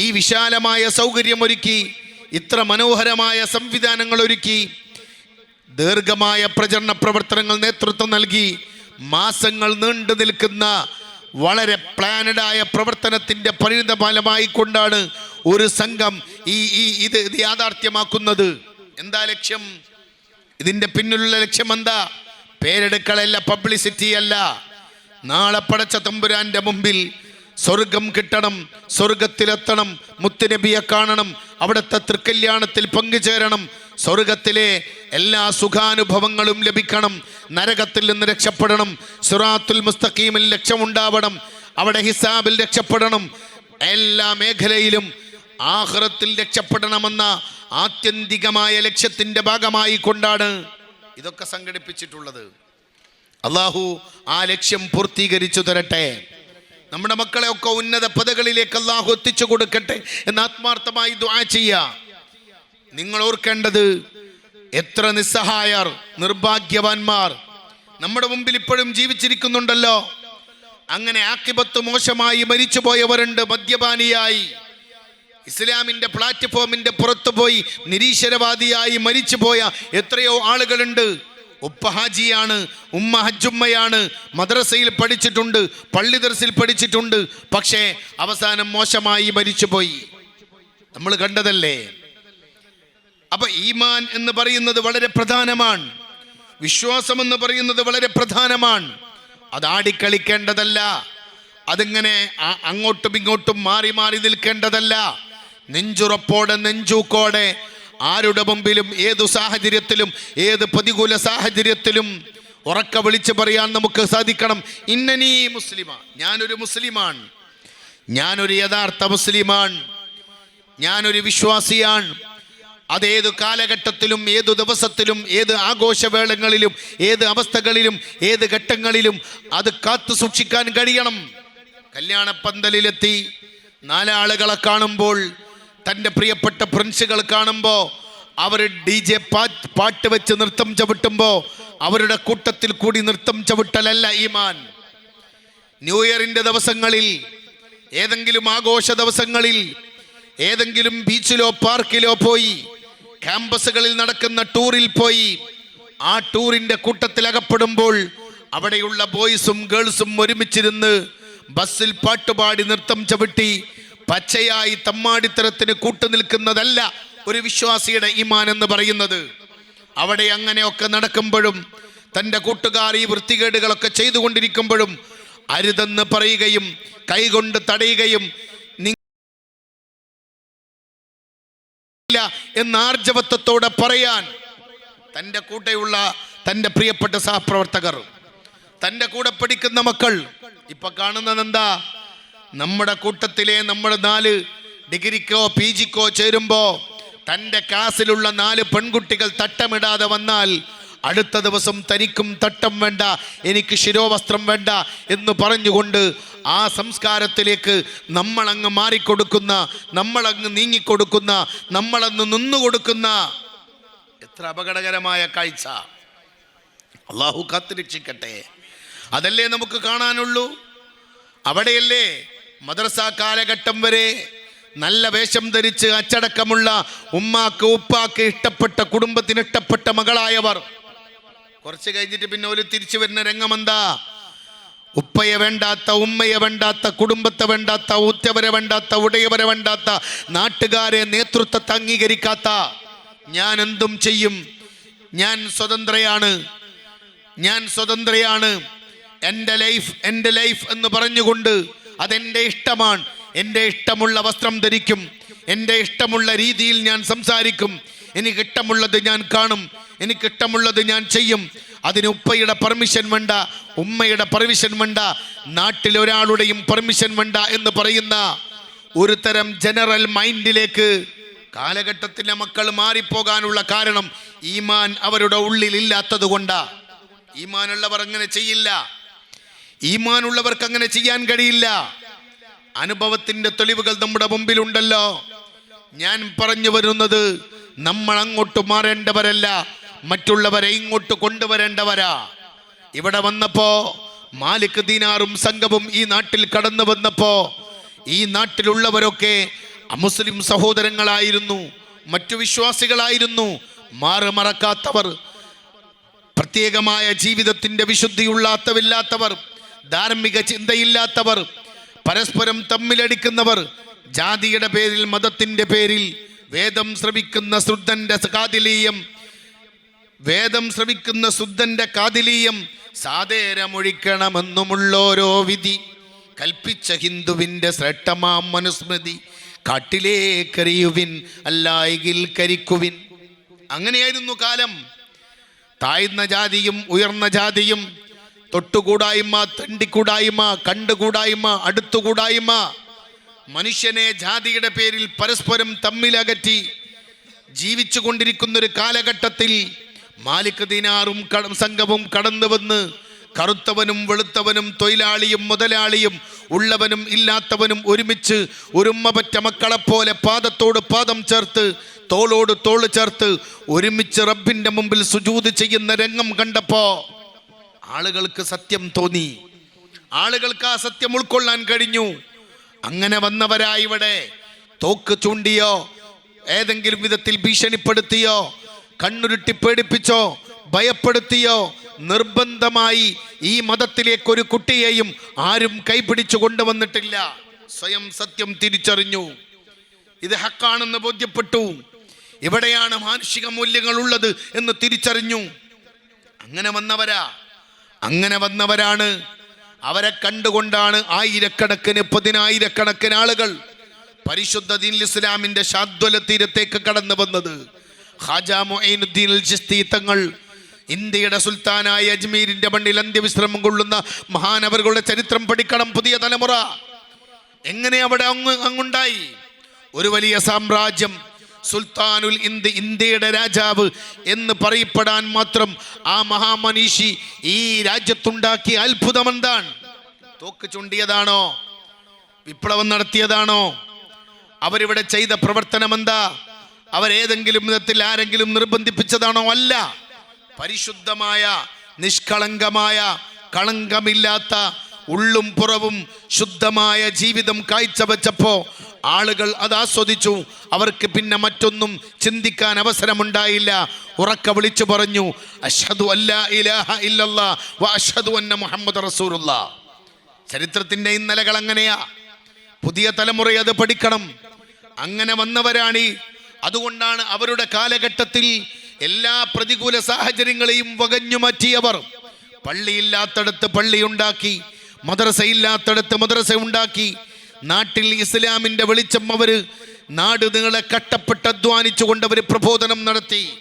ഈ വിശാലമായ സൗകര്യം ഒരുക്കി, ഇത്ര മനോഹരമായ സംവിധാനങ്ങൾ ഒരുക്കി, ദീർഘമായ പ്രചരണ പ്രവർത്തനങ്ങൾ നേതൃത്വം നൽകി മാസങ്ങൾ നീണ്ടു നിൽക്കുന്ന വളരെ പ്ലാനഡായ പ്രവർത്തനത്തിൻ്റെ പരിണിതഫലമായി കൊണ്ടാണ് ഒരു സംഘം ഇത് യാഥാർത്ഥ്യമാക്കുന്നത്. എന്താ ലക്ഷ്യം? ഇതിൻ്റെ പിന്നിലുള്ള ലക്ഷ്യം എന്താ? പേരെടുക്കളല്ല, പബ്ലിസിറ്റി അല്ല. നാളെ പടച്ച തമ്പുരാന്റെ മുമ്പിൽ സ്വർഗം കിട്ടണം, സ്വർഗത്തിലെത്തണം, മുത്തുനബിയെ കാണണം, അവിടുത്തെ തൃക്കല്യാണത്തിൽ പങ്കുചേരണം, സ്വർഗത്തിലെ എല്ലാ സുഖാനുഭവങ്ങളും ലഭിക്കണം, നരകത്തിൽ നിന്ന് രക്ഷപ്പെടണം, സിറാത്തുൽ മുസ്തഖീമിൽ ലക്ഷ്യമുണ്ടാവണം, അവിടെ ഹിസാബിൽ രക്ഷപ്പെടണം, എല്ലാ മേഖലയിലും ആഖിറത്തിൽ രക്ഷപ്പെടണമെന്ന ആത്യന്തികമായ ലക്ഷ്യത്തിൻ്റെ ഭാഗമായി കൊണ്ടാണ് ഇതൊക്കെ സംഘടിപ്പിച്ചിട്ടുള്ളത്. അള്ളാഹു ആ ലക്ഷ്യം പൂർത്തീകരിച്ചു തരട്ടെ. നമ്മുടെ മക്കളെ ഒക്കെ ഉന്നത പദകളിലേക്ക് അള്ളാഹു എത്തിച്ചു കൊടുക്കട്ടെ എന്ന് ആത്മാർത്ഥമായി ദുആ ചെയ്യാം. നിങ്ങൾ ഓർക്കേണ്ടത്, എത്ര നിസ്സഹായർ, നിർഭാഗ്യവാന്മാർ നമ്മുടെ മുമ്പിൽ ഇപ്പോഴും ജീവിച്ചിരിക്കുന്നുണ്ടല്ലോ. അങ്ങനെ ആഖിബത്ത് മോശമായി മരിച്ചുപോയവരുണ്ട്, മദ്യപാനിയായി, ഇസ്ലാമിൻ്റെ പ്ലാറ്റ്ഫോമിൻ്റെ പുറത്തു പോയി നിരീശ്വരവാദിയായി മരിച്ചുപോയ എത്രയോ ആളുകളുണ്ട്. ഉപ്പ ഹാജിയാണ്, ഉമ്മ ഹജ്ജുമ്മയാണ്, മദ്രസയിൽ പഠിച്ചിട്ടുണ്ട്, പള്ളി ദർസിൽ പഠിച്ചിട്ടുണ്ട്, പക്ഷേ അവസാനം മോശമായി മരിച്ചുപോയി. നമ്മൾ കണ്ടതല്ലേ. അപ്പൊ ഈമാൻ എന്ന് പറയുന്നത് വളരെ പ്രധാനമാണ്, വിശ്വാസം എന്ന് പറയുന്നത് വളരെ പ്രധാനമാണ്. അത് ആടിക്കളിക്കേണ്ടതല്ല, അതിങ്ങനെ അങ്ങോട്ടും ഇങ്ങോട്ടും മാറി മാറി നിൽക്കേണ്ടതല്ല. നെഞ്ചുറപ്പോടെ, നെഞ്ചൂക്കോടെ ആരുടെ മുമ്പിലും ഏതു സാഹചര്യത്തിലും ഏത് പ്രതികൂല സാഹചര്യത്തിലും ഉറക്കെ വിളിച്ചു പറയാൻ നമുക്ക് സാധിക്കണം, ഇന്നനീ മുസ്ലിമാ, ഞാനൊരു മുസ്ലിമാണ്, ഞാനൊരു യഥാർത്ഥ മുസ്ലിമാണ്, ഞാനൊരു വിശ്വാസിയാണ്. അതേതു കാലഘട്ടത്തിലും ഏതു ദിവസത്തിലും ഏത് ആഘോഷവേളകളിലും ഏത് അവസ്ഥകളിലും ഏത് ഘട്ടങ്ങളിലും അത് കാത്തു സൂക്ഷിക്കാൻ കഴിയണം. കല്യാണപ്പന്തലിലെത്തി നാലാളുകളെ കാണുമ്പോൾ, തൻ്റെ പ്രിയപ്പെട്ട ഫ്രണ്ട്സുകൾ കാണുമ്പോൾ, അവർ DJ പാട്ട് വെച്ച് നൃത്തം ചവിട്ടുമ്പോൾ അവരുടെ കൂട്ടത്തിൽ കൂടി നൃത്തം ചവിട്ടലല്ല ഈമാൻ. ന്യൂ ഇയറിൻ്റെ ദിവസങ്ങളിൽ, ഏതെങ്കിലും ആഘോഷ ദിവസങ്ങളിൽ, ഏതെങ്കിലും ബീച്ചിലോ പാർക്കിലോ പോയി, ക്യാമ്പസുകളിൽ നടക്കുന്ന ടൂറിൽ പോയി, ആ ടൂറിൻ്റെ കൂട്ടത്തിൽ അകപ്പെടുമ്പോൾ അവിടെയുള്ള ബോയ്സും ഗേൾസും ഒരുമിച്ചിരുന്ന് ബസ്സിൽ പാട്ടുപാടി നൃത്തം ചവിട്ടി പച്ചയായി തമ്മാടിത്തരത്തിന് കൂട്ടുനിൽക്കുന്നതല്ല ഒരു വിശ്വാസിയുടെ ഈമാൻ എന്ന് പറയുന്നത്. അവിടെ അങ്ങനെയൊക്കെ നടക്കുമ്പോഴും തൻ്റെ കൂട്ടുകാർ ഈ വൃത്തികേടുകളൊക്കെ ചെയ്തുകൊണ്ടിരിക്കുമ്പോഴും അരുതെന്ന് പറയുകയും കൈകൊണ്ട് തടയുകയും എന്ന ആർജവത്വത്തോടെ പറയാൻ തൻ്റെ കൂടെയുള്ള തൻ്റെ പ്രിയപ്പെട്ട സഹപ്രവർത്തകർ, തൻ്റെ കൂടെ പഠിക്കുന്ന മക്കൾ, ഇപ്പൊ കാണുന്നത് എന്താ? നമ്മുടെ കൂട്ടത്തിലെ നമ്മുടെ 4 ഡിഗ്രിക്കോ PGക്കോ ചേരുമ്പോൾ തൻ്റെ ക്ലാസ്സിലുള്ള 4 പെൺകുട്ടികൾ തട്ടമിടാതെ വന്നാൽ അടുത്ത ദിവസം തനിക്കും തട്ടം വേണ്ട, എനിക്ക് ശിരോവസ്ത്രം വേണ്ട എന്ന് പറഞ്ഞുകൊണ്ട് ആ സംസ്കാരത്തിലേക്ക് നമ്മളങ്ങ് മാറിക്കൊടുക്കുന്ന, നമ്മളങ്ങ് നീങ്ങിക്കൊടുക്കുന്ന, നമ്മളങ്ങ് നിന്നുകൊടുക്കുന്ന എത്ര അപകടകരമായ കാഴ്ച. അള്ളാഹു കാത്തുരക്ഷിക്കട്ടെ. അതല്ലേ നമുക്ക് കാണാനുള്ളൂ. അവിടെയല്ലേ മദ്രസ കാലഘട്ടം വരെ നല്ല വേഷം ധരിച്ച് അച്ചടക്കമുള്ള ഉമ്മാക്ക് ഉപ്പാക്ക് ഇഷ്ടപ്പെട്ട കുടുംബത്തിന് ഇഷ്ടപ്പെട്ട മകളായവർ. കുറച്ച് കഴിഞ്ഞിട്ട് പിന്നെ ഒരു തിരിച്ചു വരുന്ന രംഗമെന്താ? ഉപ്പയെ വേണ്ടാത്ത, ഉമ്മയെ വേണ്ടാത്ത, കുടുംബത്തെ വേണ്ടാത്ത, ഉറ്റവരെ വേണ്ടാത്ത, ഉടയവരെ വേണ്ടാത്ത, നാട്ടുകാരെ നേതൃത്വത്തെ അംഗീകരിക്കാത്ത, ഞാൻ എന്തും ചെയ്യും, ഞാൻ സ്വതന്ത്രയാണ്, ഞാൻ സ്വതന്ത്രയാണ്, എൻ്റെ ലൈഫ് എന്ന് പറഞ്ഞുകൊണ്ട് അതെൻ്റെ ഇഷ്ടമാണ്, എൻ്റെ ഇഷ്ടമുള്ള വസ്ത്രം ധരിക്കും, എൻ്റെ ഇഷ്ടമുള്ള രീതിയിൽ ഞാൻ സംസാരിക്കും, എനിക്കിഷ്ടമുള്ളത് ഞാൻ കാണും, എനിക്കിഷ്ടമുള്ളത് ഞാൻ ചെയ്യും, അതിന് ഉപ്പയുടെ പെർമിഷൻ വേണ്ട, ഉമ്മയുടെ പെർമിഷൻ വേണ്ട, നാട്ടിൽ ഒരാളുടെയും പെർമിഷൻ വേണ്ട എന്ന് പറയുന്ന ഒരു തരം ജനറൽ മൈൻഡിലേക്ക് കാലഘട്ടത്തിലെ മക്കൾ മാറിപ്പോകാനുള്ള കാരണം ഈമാൻ അവരുടെ ഉള്ളിൽ ഇല്ലാത്തത് കൊണ്ടാ. ഈമാനുള്ളവർ അങ്ങനെ ചെയ്യില്ല. ഈമാനുള്ളവർക്ക് അങ്ങനെ ചെയ്യാൻ കഴിയില്ല. അനുഭവത്തിന്റെ തെളിവുകൾ നമ്മുടെ മുമ്പിലുണ്ടല്ലോ. ഞാൻ പറഞ്ഞു വരുന്നത്, നമ്മൾ അങ്ങോട്ട് മാറേണ്ടവരല്ല, മറ്റുള്ളവരെ ഇങ്ങോട്ട് കൊണ്ടുവരേണ്ടവരാ. ഇവിടെ വന്നപ്പോ മാലിക് ദീനാറും സംഘവും ഈ നാട്ടിൽ കടന്നു വന്നപ്പോ ഈ നാട്ടിലുള്ളവരൊക്കെ അമുസ്ലിം സഹോദരങ്ങളായിരുന്നു, മറ്റു വിശ്വാസികളായിരുന്നു, മറക്കാത്തവർ, പ്രത്യേകമായ ജീവിതത്തിന്റെ വിശുദ്ധിയില്ലാത്തവർ, ധാർമ്മിക ചിന്തയില്ലാത്തവർ, പരസ്പരം തമ്മിലടിക്കുന്നവർ, ജാതിയുടെ പേരിൽ മതത്തിന്റെ പേരിൽ വേദം ശ്രവിക്കുന്ന ശുദ്ധന്റെ കാതിലീയം സാധേരമൊഴിക്കണമെന്നുമുള്ളോരോ വിധി കൽപ്പിച്ച ഹിന്ദുവിന്റെ ശ്രേഷ്ഠമാം മനുസ്മൃതി കാട്ടിലേക്കറിയുവിൻ അല്ലായെങ്കിൽ കരിക്കുവിൻ. അങ്ങനെയായിരുന്നു കാലം. താഴ്ന്ന ജാതിയും ഉയർന്ന ജാതിയും, തൊട്ടുകൂടായ്മ, തണ്ടിക്കൂടായ്മ, കണ്ടുകൂടായ്മ, അടുത്തുകൂടായ്മ, മനുഷ്യനെ ജാതിയുടെ പേരിൽ പരസ്പരം തമ്മിലകറ്റി ജീവിച്ചു കൊണ്ടിരിക്കുന്നൊരു കാലഘട്ടത്തിൽ മാലിക് ദീനാറും സംഘവും കടന്നു വന്ന് കറുത്തവനും വെളുത്തവനും തൊഴിലാളിയും മുതലാളിയും ഉള്ളവനും ഇല്ലാത്തവനും ഒരുമിച്ച് ഒരുമ്മപറ്റ മക്കളെപ്പോലെ പാദത്തോട് പാദം ചേർത്ത് തോളോട് തോള് ചേർത്ത് ഒരുമിച്ച് റബ്ബിന്റെ മുമ്പിൽ സുജൂദ് ചെയ്യുന്ന രംഗം കണ്ടപ്പോ ആളുകൾക്ക് സത്യം തോന്നി. ആളുകൾക്ക് ആ സത്യം ഉൾക്കൊള്ളാൻ കഴിഞ്ഞു. അങ്ങനെ വന്നവരായി ഇവിടെ തോക്ക് ചൂണ്ടിയോ ഏതെങ്കിലും വിധത്തിൽ ഭീഷണിപ്പെടുത്തിയോ കണ്ണുരുട്ടി പേടിപ്പിച്ചോ ഭയപ്പെടുത്തിയോ നിർബന്ധമായി ഈ മതത്തിലേക്ക് ഒരു കുട്ടിയെയും ആരും കൈപിടിച്ചു കൊണ്ടുവന്നിട്ടില്ല. സ്വയം സത്യം തിരിച്ചറിഞ്ഞു, ഇത് ഹക്കാണെന്ന് ബോധ്യപ്പെട്ടു, ഇവിടെയാണ് മാനുഷിക മൂല്യങ്ങൾ ഉള്ളത് എന്ന് തിരിച്ചറിഞ്ഞു. അങ്ങനെ വന്നവരാണ്. അവരെ കണ്ടുകൊണ്ടാണ് ആയിരക്കണക്കിന് പതിനായിരക്കണക്കിന് ആളുകൾ പരിശുദ്ധ ദീനുൽ ഇസ്ലാമിന്റെ ശാദ്വല തീരത്തേക്ക് കടന്നു വന്നത്. ഖാജാ മുഈനുദ്ദീൻ അൽ ചിശ്തി തങ്ങൾ, ഇന്ത്യയുടെ സുൽത്താനായ അജ്മീരിന്റെ മണ്ണിൽ അന്ത്യവിശ്രമം കൊള്ളുന്ന മഹാനവറുകളുടെ ചരിത്രം പഠിക്കണം പുതിയ തലമുറ. എങ്ങനെ അവിടെ അങ്ങുണ്ടായി ഒരു വലിയ സാമ്രാജ്യം, സുൽത്താനുൽ ഹിന്ദ്, ഇന്ത്യയുടെ രാജാവ് എന്ന് പറയപ്പെടാൻ മാത്രം ആ മഹാമനീഷി ഈ രാജ്യത്തുണ്ടാക്കിയ അത്ഭുതം എന്താണ്? തോക്ക് ചുണ്ടിയതാണോ? വിപ്ലവം നടത്തിയതാണോ? അവരിവിടെ ചെയ്ത പ്രവർത്തനം എന്താ? അവരേതെങ്കിലും വിധത്തിൽ ആരെങ്കിലും നിർബന്ധിപ്പിച്ചതാണോ? അല്ല. പരിശുദ്ധമായ, നിഷ്കളങ്കമായ, കളങ്കമില്ലാത്ത, ഉള്ളും പുറവും ശുദ്ധമായ ജീവിതം കാഴ്ചവെച്ചപ്പോ ആളുകൾ അത് ആസ്വദിച്ചു. അവർക്ക് പിന്നെ മറ്റൊന്നും ചിന്തിക്കാൻ അവസരമുണ്ടായില്ല. ഉറക്കെ വിളിച്ചു പറഞ്ഞു, അഷ്ഹദു അല്ലാ ഇലാഹ ഇല്ലല്ലാഹ് വ അഷ്ഹദു അന്ന മുഹമ്മദ് റസൂലുള്ളാഹ്. ചരിത്രത്തിന്റെ ഇന്നലകൾ അങ്ങനെയാ. പുതിയ തലമുറ അത് പഠിക്കണം. അങ്ങനെ വന്നവരാണ്. അതുകൊണ്ടാണ് അവരുടെ കാലഘട്ടത്തിൽ എല്ലാ പ്രതികൂല സാഹചര്യങ്ങളെയും വകഞ്ഞു മാറ്റിയവർ. പള്ളിയില്ലാത്തടത്ത് പള്ളി ഉണ്ടാക്കി, മദ്രസയില്ലാത്തടത്ത് മദ്രസ ഉണ്ടാക്കി, നാട്ടിൽ ഇസ്ലാമിന്റെ വെളിച്ചം അവര് നാട് നിങ്ങളെ കട്ടപ്പെട്ട് അധ്വാനിച്ചു കൊണ്ട് അവർ പ്രബോധനം നടത്തി.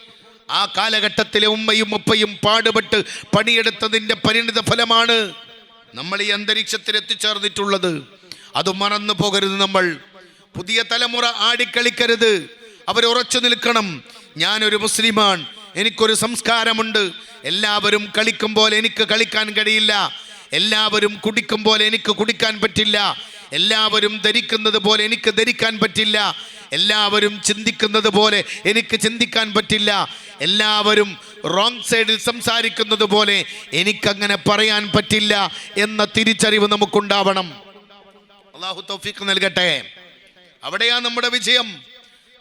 ആ കാലഘട്ടത്തിലെ ഉമ്മയും ഉപ്പയും പാടുപെട്ട് പണിയെടുത്തതിന്റെ പരിണിത ഫലമാണ് നമ്മൾ ഈ അന്തരീക്ഷത്തിൽ എത്തിച്ചേർന്നിട്ടുള്ളത്. അത് മറന്നു പോകരുത്. നമ്മൾ പുതിയ തലമുറ ആടിക്കളിക്കരുത്. അവർ ഉറച്ചു നിൽക്കണം. ഞാനൊരു മുസ്ലിമാണ്, എനിക്കൊരു സംസ്കാരമുണ്ട്. എല്ലാവരും കളിക്കും പോലെ എനിക്ക് കളിക്കാൻ കഴിയില്ല. എല്ലാവരും കുടിക്കും പോലെ എനിക്ക് കുടിക്കാൻ പറ്റില്ല. എല്ലാവരും ധരിക്കുന്നത് പോലെ എനിക്ക് ധരിക്കാൻ പറ്റില്ല. എല്ലാവരും ചിന്തിക്കുന്നത് പോലെ എനിക്ക് ചിന്തിക്കാൻ പറ്റില്ല. എല്ലാവരും റോങ് സൈഡിൽ സംസാരിക്കുന്നത് പോലെ എനിക്കങ്ങനെ പറയാൻ പറ്റില്ല എന്ന തിരിച്ചറിവ് നമുക്കുണ്ടാവണം. അല്ലാഹു തൗഫീഖ് നൽകട്ടെ. അവിടെയാ നമ്മുടെ വിജയം.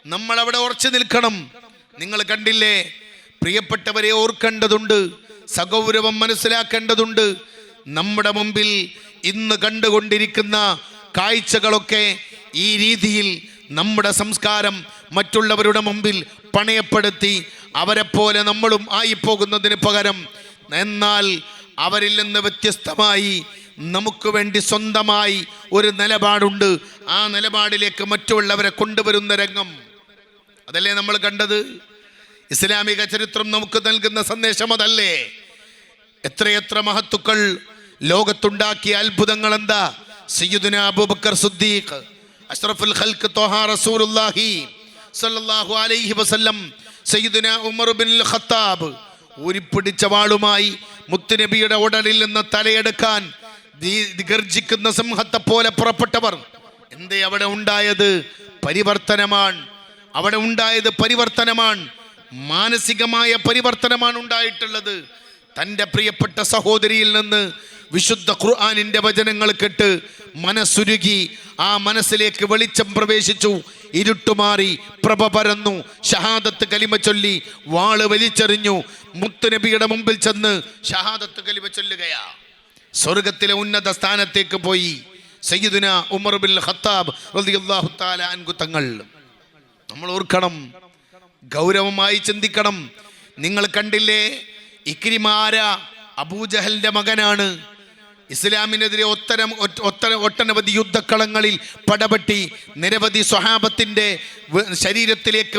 നമ്മൾ അവിടെ ഉറച്ചു നിൽക്കണം. നിങ്ങൾ കണ്ടില്ലേ, പ്രിയപ്പെട്ടവരെ ഓർക്കേണ്ടതുണ്ട്, സഗൗരവം മനസ്സിലാക്കേണ്ടതുണ്ട്. നമ്മുടെ മുമ്പിൽ ഇന്ന് കണ്ടുകൊണ്ടിരിക്കുന്ന കാഴ്ചകളൊക്കെ ഈ രീതിയിൽ നമ്മുടെ സംസ്കാരം മറ്റുള്ളവരുടെ മുമ്പിൽ പണയപ്പെടുത്തി അവരെപ്പോലെ നമ്മളും ആയിപ്പോകുന്നതിന് പകരം, എന്നാൽ അവരിൽ നിന്ന് വ്യത്യസ്തമായി നമുക്ക് വേണ്ടി സ്വന്തമായി ഒരു നിലപാടുണ്ട്. ആ നിലപാടിലേക്ക് മറ്റുള്ളവരെ കൊണ്ടുവരുന്ന രംഗം അതല്ലേ നമ്മൾ കണ്ടത്. ഇസ്ലാമിക ചരിത്രം നമുക്ക് നൽകുന്ന സന്ദേശം അതല്ലേ? എത്രയെത്ര മഹത്തുക്കൾ ലോകത്തുണ്ടാക്കിയ അത്ഭുതങ്ങൾ എന്താ? സയ്യിദുന അബൂബക്കർ സിദ്ദീഖ്, അഷ്റഫുൽ ഖൽഖ് ത്വഹ റസൂലുള്ളാഹി സ്വല്ലല്ലാഹു അലൈഹി വസല്ലം, സയ്യിദുന ഉമർ ഇബ്നുൽ ഖത്താബ് ഊരിപ്പിടിച്ച വാളുമായി മുത്തുനബിയുടെ ഉടലിൽ നിന്ന് തലയെടുക്കാൻ ഗർജിക്കുന്ന സിംഹത്തെ പോലെ പുറപ്പെട്ടവർ. എന്തേ അവിടെ ഉണ്ടായത്? പരിവർത്തനമാണ്. അവിടെ ഉണ്ടായത് പരിവർത്തനമാണ്. മാനസികമായ പരിവർത്തനമാണ് ഉണ്ടായിട്ടുള്ളത്. തൻ്റെ പ്രിയപ്പെട്ട സഹോദരിയിൽ നിന്ന് വിശുദ്ധ ഖുർആനിൻ്റെ വചനങ്ങൾ കേട്ട് മനസ്സുരുകി, ആ മനസ്സിലേക്ക് വെളിച്ചം പ്രവേശിച്ചു, ഇരുട്ടുമാറി, പ്രഭ പരന്നു, ഷഹാദത്ത് കലിമ ചൊല്ലി വാള് വലിച്ചെറിഞ്ഞു, മുത്തുനബിയുടെ മുമ്പിൽ ചെന്ന് ഷഹാദത്ത് കലിമ ചൊല്ലുകയാ. സ്വർഗത്തിലെ ഉന്നത സ്ഥാനത്തേക്ക് പോയി സയ്യിദുന ഉമർ ബിൻ ഖത്താബ് റളിയല്ലാഹു തആല അൻഹു തങ്ങൾ. നമ്മൾ ഓർക്കണം, ഗൗരവമായി ചിന്തിക്കണം. നിങ്ങൾ കണ്ടില്ലേ, ഇക്രിമ ആരാ? അബൂജഹലിന്റെ മകനാണ്. ഇസ്ലാമിനെതിരെ ഒട്ടനവധി യുദ്ധക്കളങ്ങളിൽ പടപെട്ടി നിരവധി സ്വഹാബത്തിന്റെ ശരീരത്തിലേക്ക്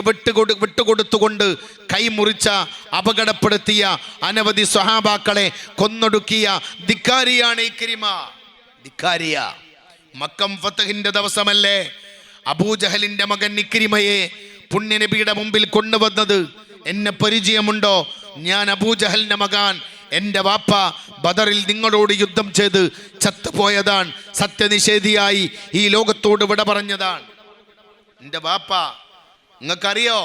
വിട്ടുകൊടുത്തുകൊണ്ട് കൈമുറിച്ച, അപകടപ്പെടുത്തിയ അനവധി സ്വഹാബാക്കളെ കൊന്നൊടുക്കിയ ധിക്കാരിയാണ് ഇക്രിമ. ധിക്കാരിയ. മക്കം ഫതഹിന്റെ ദിവസമല്ലേ അബൂജഹലിന്റെ മകൻ ഇക്രിമയെ പുണ്യനബിയുടെ മുമ്പിൽ കൊണ്ടുവന്നത്? എന്നെ പരിചയമുണ്ടോ? ഞാൻ അബൂജഹലിന്റെ മകാൻ. എൻ്റെ വാപ്പ ബദറിൽ നിങ്ങളോട് യുദ്ധം ചെയ്ത് ചത്തുപോയതാണ്. സത്യനിഷേധിയായി ഈ ലോകത്തോട് വിട പറഞ്ഞതാണ് എൻ്റെ വാപ്പ. നിങ്ങൾക്കറിയോ,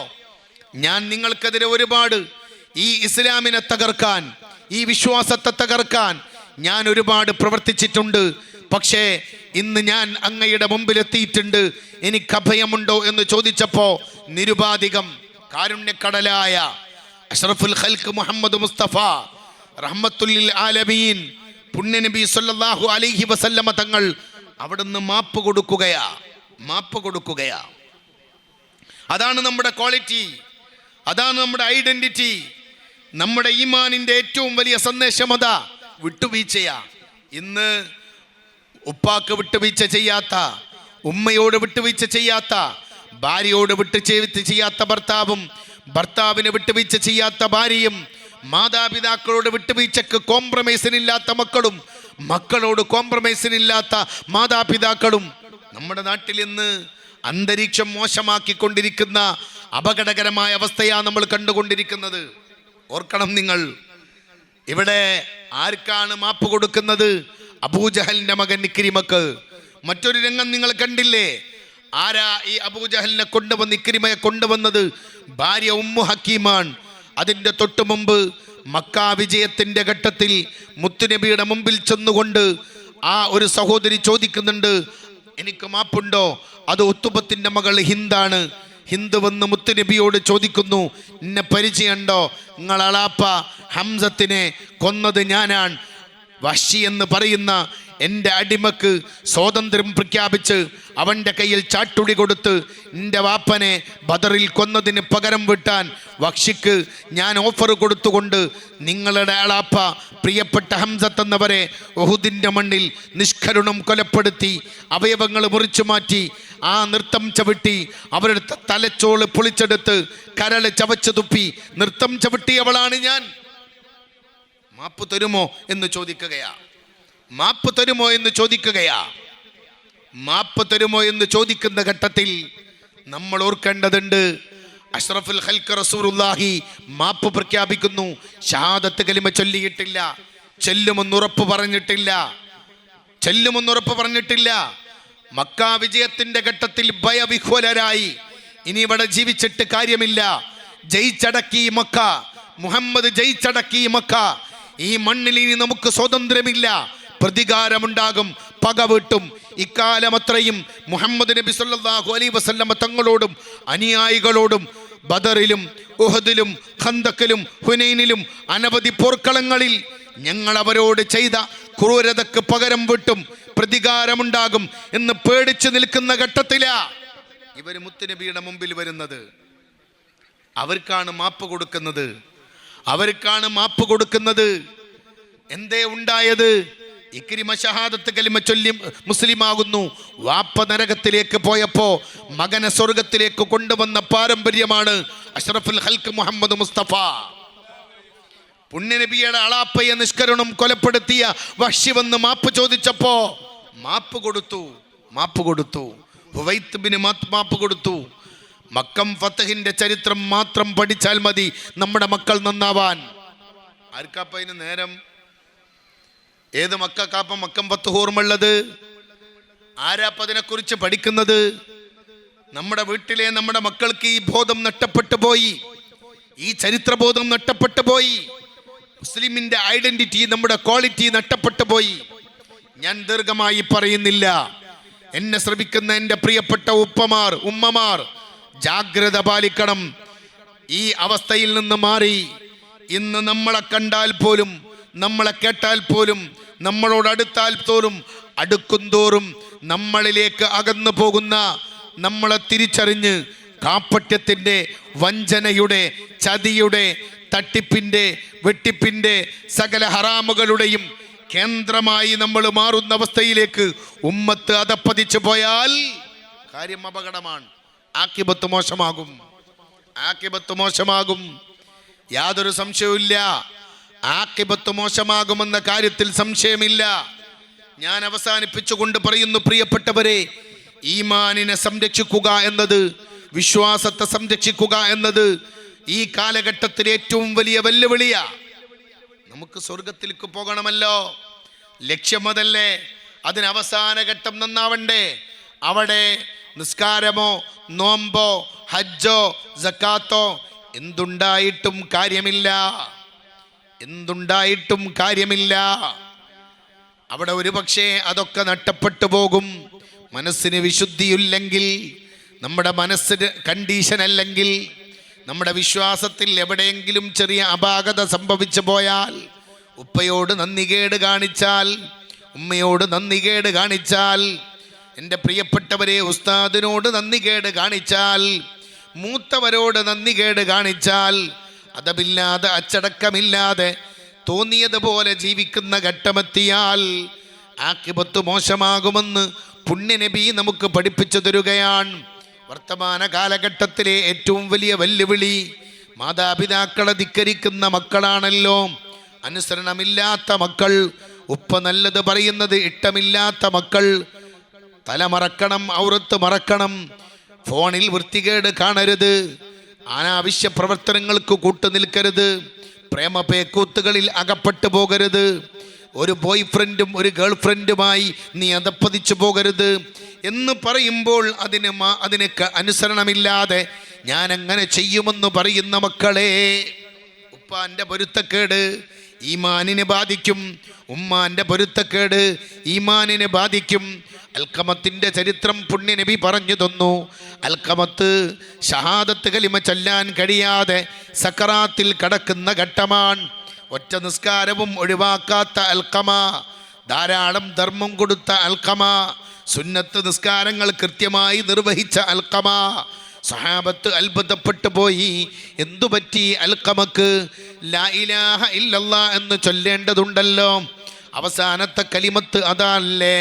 ഞാൻ നിങ്ങൾക്കെതിരെ ഒരുപാട്, ഈ ഇസ്ലാമിനെ തകർക്കാൻ, ഈ വിശ്വാസത്തെ തകർക്കാൻ ഞാൻ ഒരുപാട് പ്രവർത്തിച്ചിട്ടുണ്ട്. പക്ഷേ ഇന്ന് ഞാൻ അങ്ങയുടെ മുമ്പിലെത്തിയിട്ടുണ്ട്. എനിക്ക് അഭയമുണ്ടോ എന്ന് ചോദിച്ചപ്പോ നിരുപാധികം കാരുണ്യക്കടലായ അഷ്റഫുൽ ഖൽഖ് മുഹമ്മദ് മുസ്തഫ റഹ്മത്തുൽ ആലമീൻ പുണ്യനബി സല്ലല്ലാഹു അലൈഹി വസല്ലമ തങ്ങൾ അവിടുന്ന് മാപ്പ് കൊടുക്കുകയാ. അതാണ് നമ്മുടെ ക്വാളിറ്റി, അതാണ് നമ്മുടെ ഐഡന്റിറ്റി. നമ്മുടെ ഈമാനിന്റെ ഏറ്റവും വലിയ സന്ദേശം അതാ, വിട്ടുവീഴ്ചയാ. ഇന്ന് ഉപ്പാക്ക് വിട്ടുവീഴ്ച ചെയ്യാത്ത, ഉമ്മയോട് വിട്ടുവീഴ്ച ചെയ്യാത്ത, ഭാര്യയോട് വിട്ടുവീഴ്ച ചെയ്യാത്ത ഭർത്താവും, ഭർത്താവിന് വിട്ടുവീഴ്ച ചെയ്യാത്ത ഭാര്യയും, മാതാപിതാക്കളോട് വിട്ടുവീഴ്ചക്ക് കോംപ്രമൈസിനില്ലാത്ത മക്കളും, മക്കളോട് കോംപ്രമൈസിനില്ലാത്ത മാതാപിതാക്കളും. നമ്മുടെ നാട്ടിൽ ഇന്ന് അന്തരീക്ഷം മോശമാക്കിക്കൊണ്ടിരിക്കുന്ന അപകടകരമായ അവസ്ഥയാണ് നമ്മൾ കണ്ടുകൊണ്ടിരിക്കുന്നത്. ഓർക്കണം നിങ്ങൾ, ഇവിടെ ആർക്കാണ് മാപ്പ് കൊടുക്കുന്നത്? അബൂജഹലിന്റെ മകൻ ഇക്രിമക്ക്. മറ്റൊരു രംഗം നിങ്ങൾ കണ്ടില്ലേ? ആരാ ഈ അബൂജഹലിനെ കൊണ്ടുവന്ന്, ഇക്രിമയെ കൊണ്ടുവന്നത്? ഭാര്യ ഉമ്മു ഹക്കീമാണ്. അതിൻ്റെ തൊട്ടു മുമ്പ് മക്ക വിജയത്തിന്റെ ഘട്ടത്തിൽ മുത്തുനബിയുടെ മുമ്പിൽ ചെന്നുകൊണ്ട് ആ ഒരു സഹോദരി ചോദിക്കുന്നുണ്ട്, എനിക്ക് മാപ്പുണ്ടോ? അത് ഉത്തുബത്തിന്റെ മകൾ ഹിന്ദാണ്. ഹിന്ദ് വന്ന് മുത്തുനബിയോട് ചോദിക്കുന്നു, എന്നെ പരിചയമുണ്ടോ? നിങ്ങൾ അളാപ്പ ഹംസത്തിനെ കൊന്നത് ഞാനാണ്. വഹ്ശി എന്ന് പറയുന്ന എൻ്റെ അടിമക്ക് സ്വാതന്ത്ര്യം പ്രഖ്യാപിച്ച് അവൻ്റെ കയ്യിൽ ചാട്ടുടി കൊടുത്ത് എൻ്റെ വാപ്പനെ ബദറിൽ കൊന്നതിന് പകരം വിട്ടാൻ വഹ്ശിക്ക് ഞാൻ ഓഫർ കൊടുത്തുകൊണ്ട് നിങ്ങളുടെ അളാപ്പ പ്രിയപ്പെട്ട ഹംസത്ത് എന്നവരെ ഉഹുദിൻ്റെ മണ്ണിൽ നിഷ്കരുണം കൊലപ്പെടുത്തി, അവയവങ്ങൾ മുറിച്ചു മാറ്റി, ആ നൃത്തം ചവിട്ടി, അവരുടെ തലച്ചോള് പൊളിച്ചെടുത്ത് കരള് ചവച്ചു തുപ്പി നൃത്തം ചവിട്ടിയവളാണ് ഞാൻ. മാപ്പ് തരുമോ എന്ന് ചോദിക്കുകയാ. മാപ്പ് തരുമോ എന്ന് ചോദിക്കുകയാ. മാപ്പ് തരുമോ എന്ന് ചോദിക്കുന്ന ഘട്ടത്തിൽ നമ്മൾ ഓർക്കേണ്ടതുണ്ട്, അഷ്റഫുൽ ഖൽഖ് റസൂലുള്ളാഹി മാപ്പ് പ്രഖ്യാപിക്കുന്നു. ഷഹാദത്ത് കലിമ ചൊല്ലിയിട്ടില്ല, ചെല്ലുമെന്നുറപ്പ് പറഞ്ഞിട്ടില്ല. മക്ക വിജയത്തിന്റെ ഘട്ടത്തിൽ ഭയവിഹ്വലരായി, ഇനി ഇവിടെ ജീവിച്ചിട്ട് കാര്യമില്ല, ജയിച്ചടക്കി മക്ക, മുഹമ്മദ് ജയിച്ചടക്കി മക്ക, ഈ മണ്ണിൽ ഇനി നമുക്ക് സ്വാതന്ത്ര്യമില്ല, പ്രതികാരമുണ്ടാകും, പക വീട്ടും. ഇക്കാലം അത്രയും മുഹമ്മദ് നബി സല്ലല്ലാഹു അലൈഹി വസല്ലമ തങ്ങളോടും അനുയായികളോടും ബദറിലും ഉഹദിലും ഖന്തക്കിലും ഹുനൈനിലും അനവധി പോർക്കളങ്ങളിൽ ഞങ്ങൾ അവരോട് ചെയ്ത ക്രൂരതക്ക് പകരം വീട്ടും, പ്രതികാരമുണ്ടാകും എന്ന് പേടിച്ചു നിൽക്കുന്ന ഘട്ടത്തിലാ ഇവർ മുത്തുനബിയുടെ മുമ്പിൽ വരുന്നത്. അവർക്കാണ് മാപ്പ് കൊടുക്കുന്നത്. എന്തേ ഉണ്ടായത്? ഇക്രിമ ഷഹാദത്ത് കലിമ ചൊല്ലി മുസ്ലിമാകുന്നു. വാപ്പ നരകത്തിലേക്ക് പോയപ്പോ മകനെ സ്വർഗത്തിലേക്ക് കൊണ്ടുവന്ന പാരമ്പര്യമാണ് അഷ്റഫുൽ ഖൽഖ് മുഹമ്മദ് മുസ്തഫ. പുണ്യനബിയുടെ അളാപ്പയെ നിഷ്കരുണം കൊലപ്പെടുത്തിയ വഹ്ശി വന്ന് മാപ്പ് ചോദിച്ചപ്പോ മാപ്പ് കൊടുത്തു. ഹുവൈത്ത് ബിൻ മാപ്പ് കൊടുത്തു. മക്കം ഫതഹിന്റെ ചരിത്രം മാത്രം പഠിച്ചാൽ മതി നമ്മുടെ മക്കൾ നന്നാവാൻ. ആർക്കാപ്പതിന് നേരം? ഏത് മക്കൾക്കാപ്പം മക്കം ഫതഹ് ഓർമ്മയുള്ളത്? ആരാപ്പതിനെ കുറിച്ച് പഠിക്കുന്നത്? നമ്മുടെ വീട്ടിലെ നമ്മുടെ മക്കൾക്ക് ഈ ബോധം നഷ്ടപ്പെട്ടു പോയി, ഈ ചരിത്രബോധം നഷ്ടപ്പെട്ടു പോയി, മുസ്ലിമിന്റെ ഐഡന്റിറ്റി, നമ്മുടെ ക്വാളിറ്റി നഷ്ടപ്പെട്ടു പോയി. ഞാൻ ദീർഘമായി പറയുന്നില്ല. എന്നെ ശ്രമിക്കുന്ന എൻ്റെ പ്രിയപ്പെട്ട ഉമ്മമാർ ജാഗ്രത പാലിക്കണം. ഈ അവസ്ഥയിൽ നിന്ന് മാറി ഇന്ന് നമ്മളെ കണ്ടാൽ പോലും, നമ്മളെ കേട്ടാൽ പോലും, നമ്മളോട് അടുത്താൽ പോലും അടുക്കുന്തോറും നമ്മളിലേക്ക് അകന്നു പോകുന്ന, നമ്മളെ തിരിച്ചറിഞ്ഞ് കാപ്പട്യത്തിൻ്റെ, വഞ്ചനയുടെ, ചതിയുടെ, തട്ടിപ്പിൻ്റെ, വെട്ടിപ്പിൻ്റെ, സകല ഹറാമുകളുടെയും കേന്ദ്രമായി നമ്മൾ മാറുന്ന അവസ്ഥയിലേക്ക് ഉമ്മത്ത് അധപ്പതിച്ചു പോയാൽ കാര്യം അപകടമാണ്. ആക്കിബത്ത് മോശമാകും. യാതൊരു സംശയവുമില്ല. ആക്കിബത്ത് മോശമാകുമെന്ന കാര്യത്തിൽ സംശയമില്ല. ഞാൻ അവസാനിപ്പിച്ചുകൊണ്ട് പറയുന്നു, പ്രിയപ്പെട്ടവരെ, ഈമാനിനെ സംരക്ഷിക്കുക എന്നത്, വിശ്വാസത്തെ സംരക്ഷിക്കുക എന്നത് ഈ കാലഘട്ടത്തിലെ ഏറ്റവും വലിയ വെല്ലുവിളിയാ. നമുക്ക് സ്വർഗത്തിലേക്ക് പോകണമല്ലോ, ലക്ഷ്യം അതല്ലേ? അതിന് അവസാന ഘട്ടം നന്നാവണ്ടേ? അവിടെ നിസ്കാരമോ നോമ്പോ ഹജ്ജോ സക്കാത്തോ എന്തുണ്ടായിട്ടും കാര്യമില്ല. അവിടെ ഒരു പക്ഷേ അതൊക്കെ നഷ്ടപ്പെട്ടു പോകും. മനസ്സിന് വിശുദ്ധിയില്ലെങ്കിൽ, നമ്മുടെ മനസ്സിന് കണ്ടീഷൻ അല്ലെങ്കിൽ, നമ്മുടെ വിശ്വാസത്തിൽ എവിടെയെങ്കിലും ചെറിയ അപാകത സംഭവിച്ചു പോയാൽ, ഉപ്പയോട് നന്ദികേട് കാണിച്ചാൽ, ഉമ്മയോട് നന്ദികേട് കാണിച്ചാൽ, എൻ്റെ പ്രിയപ്പെട്ടവരെ ഉസ്താദിനോട് നന്ദികേട് കാണിച്ചാൽ, മൂത്തവരോട് നന്ദികേട് കാണിച്ചാൽ, അതമില്ലാതെ അച്ചടക്കമില്ലാതെ തോന്നിയതുപോലെ ജീവിക്കുന്ന ഘട്ടമെത്തിയാൽ ആഖിബത്ത് മോശമാകുമെന്ന് പുണ്യനബി നമുക്ക് പഠിപ്പിച്ചു തരുകയാണ്. വർത്തമാന കാലഘട്ടത്തിലെ ഏറ്റവും വലിയ വെല്ലുവിളി മാതാപിതാക്കളെ ധിക്കരിക്കുന്ന മക്കളാണല്ലോ. അനുസരണമില്ലാത്ത മക്കൾ, ഉപ്പ നല്ലത് പറയുന്നത് ഇഷ്ടമില്ലാത്ത മക്കൾ, തലമറക്കണം, ഔറത്ത് മറക്കണം, ഫോണിൽ വൃത്തികേട് കാണരുത്, അനാവശ്യ പ്രവർത്തനങ്ങൾക്ക് കൂട്ടുനിൽക്കരുത്, പ്രേമപേക്കൂത്തുകളിൽ അകപ്പെട്ടു പോകരുത്, ഒരു ബോയ് ഫ്രണ്ടും ഒരു ഗേൾ ഫ്രണ്ടുമായി നീ അധപ്പതിച്ചു പോകരുത് എന്ന് പറയുമ്പോൾ അതിനൊക്കെ അനുസരണമില്ലാതെ ഞാൻ അങ്ങനെ ചെയ്യുമെന്ന് പറയുന്ന മക്കളെ, ഉപ്പാന്റെ പൊരുത്തക്കേട് ഈമാനിനെ ബാധിക്കും, ഉമ്മാന്റെ പൊരുത്തക്കേട് ഈമാനിനെ ബാധിക്കും. അൽക്കമത്തിന്റെ ചരിത്രം പുണ്യനബി പറഞ്ഞു തന്നു. അൽക്കമത്ത് ഷഹാദത്ത് കലിമ ചൊല്ലാൻ കഴിയാതെ സക്കറാത്തിൽ കടക്കുന്ന ഘട്ടമാണ്. ഒറ്റ നിസ്കാരവും ഒഴിവാക്കാത്ത അൽക്കമ, ധാരാളം ധർമ്മം കൊടുത്ത അൽക്കമ, സുന്നത്ത് നിസ്കാരങ്ങൾ കൃത്യമായി നിർവഹിച്ച അൽക്കമ. സഹാബത്ത് അത്ഭുതപ്പെട്ടു പോയി. എന്തുപറ്റി അൽക്കമക്ക്? ലാ ഇലാഹ ഇല്ലല്ലാ എന്ന് ചൊല്ലേണ്ടതുണ്ടല്ലോ. അവസാനത്തെ കലിമത്ത് അതല്ലേ?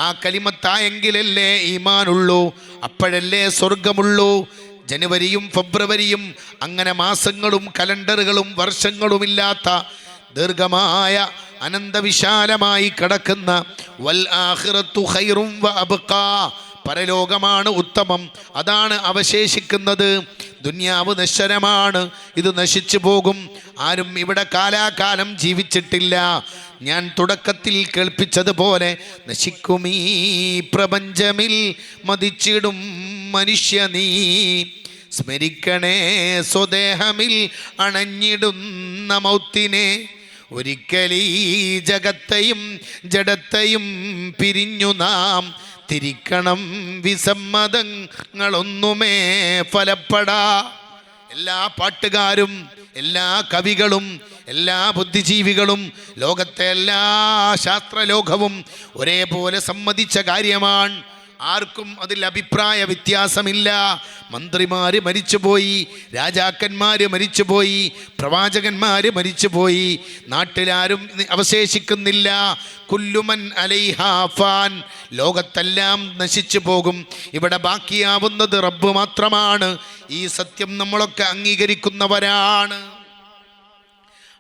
ആ കലിമത്തായെങ്കിലല്ലേ ഈമാനുള്ളൂ, അപ്പോഴല്ലേ സ്വർഗമുള്ളൂ. ജനുവരിയും ഫെബ്രുവരിയും അങ്ങനെ മാസങ്ങളും കലണ്ടറുകളും വർഷങ്ങളുമില്ലാത്ത ദീർഘമായ അനന്തവിശാലമായി കിടക്കുന്ന വൽ ആഖിറത്തു ഖൈറും വ അബ്ഖാ, പരലോകമാണ് ഉത്തമം, അതാണ് അവശേഷിക്കുന്നത്. ദുനിയാവ് നശ്വരമാണ്, ഇത് നശിച്ചു പോകും. ആരും ഇവിടെ കാലാകാലം ജീവിച്ചിട്ടില്ല. ഞാൻ തുടക്കത്തിൽ കേൾപ്പിച്ചതുപോലെ നശിക്കുമീ പ്രപഞ്ചമിൽ മതിച്ചിടും മനുഷ്യ നീ, സ്മരിക്കണേ സ്വദേഹമിൽ അണഞ്ഞിടുന്ന മൗത്തിനെ. ഒരിക്കലീ ജഗത്തെയും ജഡത്തെയും പിരിഞ്ഞു നാം തിരിക്കണം, വിസമ്മതങ്ങളൊന്നുമേ ഫലപ്പെടാ. എല്ലാ പാട്ടുകാരും, എല്ലാ കവികളും, എല്ലാ ബുദ്ധിജീവികളും, ലോകത്തെ എല്ലാ ശാസ്ത്രലോകവും ഒരേപോലെ സമ്മതിച്ച കാര്യമാണ്. ആർക്കും അതിൽ അഭിപ്രായ വ്യത്യാസമില്ല. മന്ത്രിമാര് മരിച്ചുപോയി, രാജാക്കന്മാര് മരിച്ചുപോയി, പ്രവാചകന്മാര് മരിച്ചുപോയി, നാട്ടിലാരും അവശേഷിക്കുന്നില്ല. കുല്ലുമൻ അലൈഹാ ഫാൻ, ലോകത്തെല്ലാം നശിച്ചു പോകും. ഇവിടെ ബാക്കിയാവുന്നത് റബ്ബ് മാത്രമാണ്. ഈ സത്യം നമ്മളൊക്കെ അംഗീകരിക്കുന്നവരാണ്.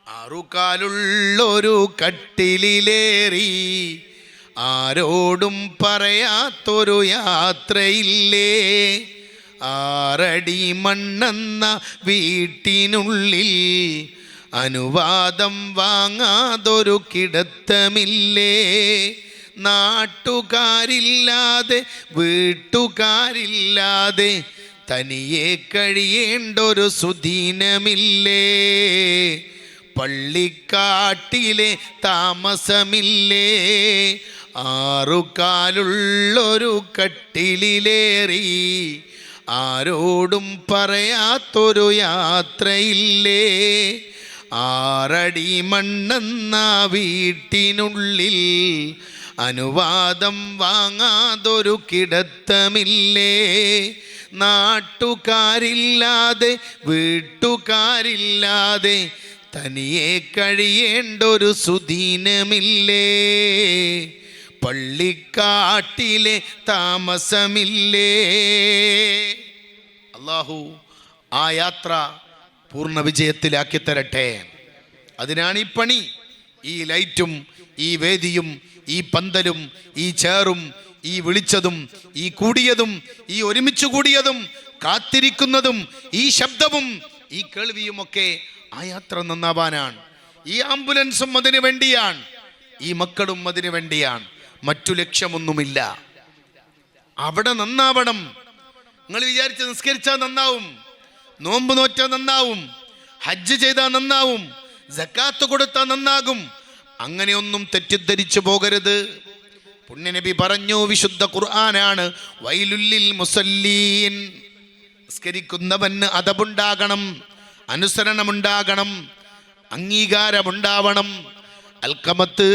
ആറുകാലുള്ളൊരു കട്ടിലിലേറി ആരോടും പറയാത്തൊരു യാത്രയില്ലേ, 6 അടി മണ്ണെന്ന വീട്ടിനുള്ളിൽ അനുവാദം വാങ്ങാതൊരു കിടത്തമില്ലേ, നാട്ടുകാരില്ലാതെ വീട്ടുകാരില്ലാതെ തനിയെ കഴിയേണ്ടൊരു സുദീനമില്ലേ, പള്ളിക്കാട്ടിലെ താമസമില്ലേ, 6 കാലുള്ളൊരു കട്ടിലിലേറി ആരോടും പറയാത്തൊരു യാത്രയില്ലേ, 6 അടി മണ്ണെന്ന വീട്ടിനുള്ളിൽ അനുവാദം വാങ്ങാതൊരു കിടത്തമില്ലേ, നാട്ടുകാരില്ലാതെ വീട്ടുകാരില്ലാതെ തനിയെ കഴിയേണ്ടൊരു സുദീനമില്ലേ, പള്ളിക്കാട്ടിലെ താമസമില്ലേ. അല്ലാഹു ആ യാത്ര പൂർണ്ണ വിജയത്തിലാക്കി തരട്ടെ. അതിനാണ് ഈ പണി. ഈ ലൈറ്റും ഈ വേദിയും ഈ പന്തലും ഈ ചേറും ഈ വിളിച്ചതും ഈ കൂടിയതും ഈ ഒരുമിച്ച് കൂടിയതും കാത്തിരിക്കുന്നതും ഈ ശബ്ദവും ഈ കേൾവിയുമൊക്കെ ആ യാത്ര നന്നാവാനാണ്. ഈ ആംബുലൻസും അതിനു വേണ്ടിയാണ്, ഈ മക്കളും അതിനു വേണ്ടിയാണ്. മറ്റു ലക്ഷ്യമൊന്നുമില്ല. അവിടെ നന്നാവണം. നിങ്ങൾ വിചാരിച്ച് നിസ്കരിച്ചാൽ നന്നാവും, നോമ്പ് നോറ്റാൽ നന്നാവും, ഹജ്ജ് ചെയ്താൽ നന്നാവും, സക്കാത്ത് കൊടുത്താൽ നന്നാകും. അങ്ങനെയൊന്നും തെറ്റിദ്ധരിച്ചു പോകരുത്. പുണ്യനബി പറഞ്ഞു, വിശുദ്ധ ഖുർആനാണ്, വൈലുല്ലിൽ മുസല്ലീൻ. നിസ്കരിക്കുന്നവന് അദബുണ്ടാകണം, അനുസരണമുണ്ടാകണം, അംഗീകാരമുണ്ടാവണം. അൽഖമത്ത്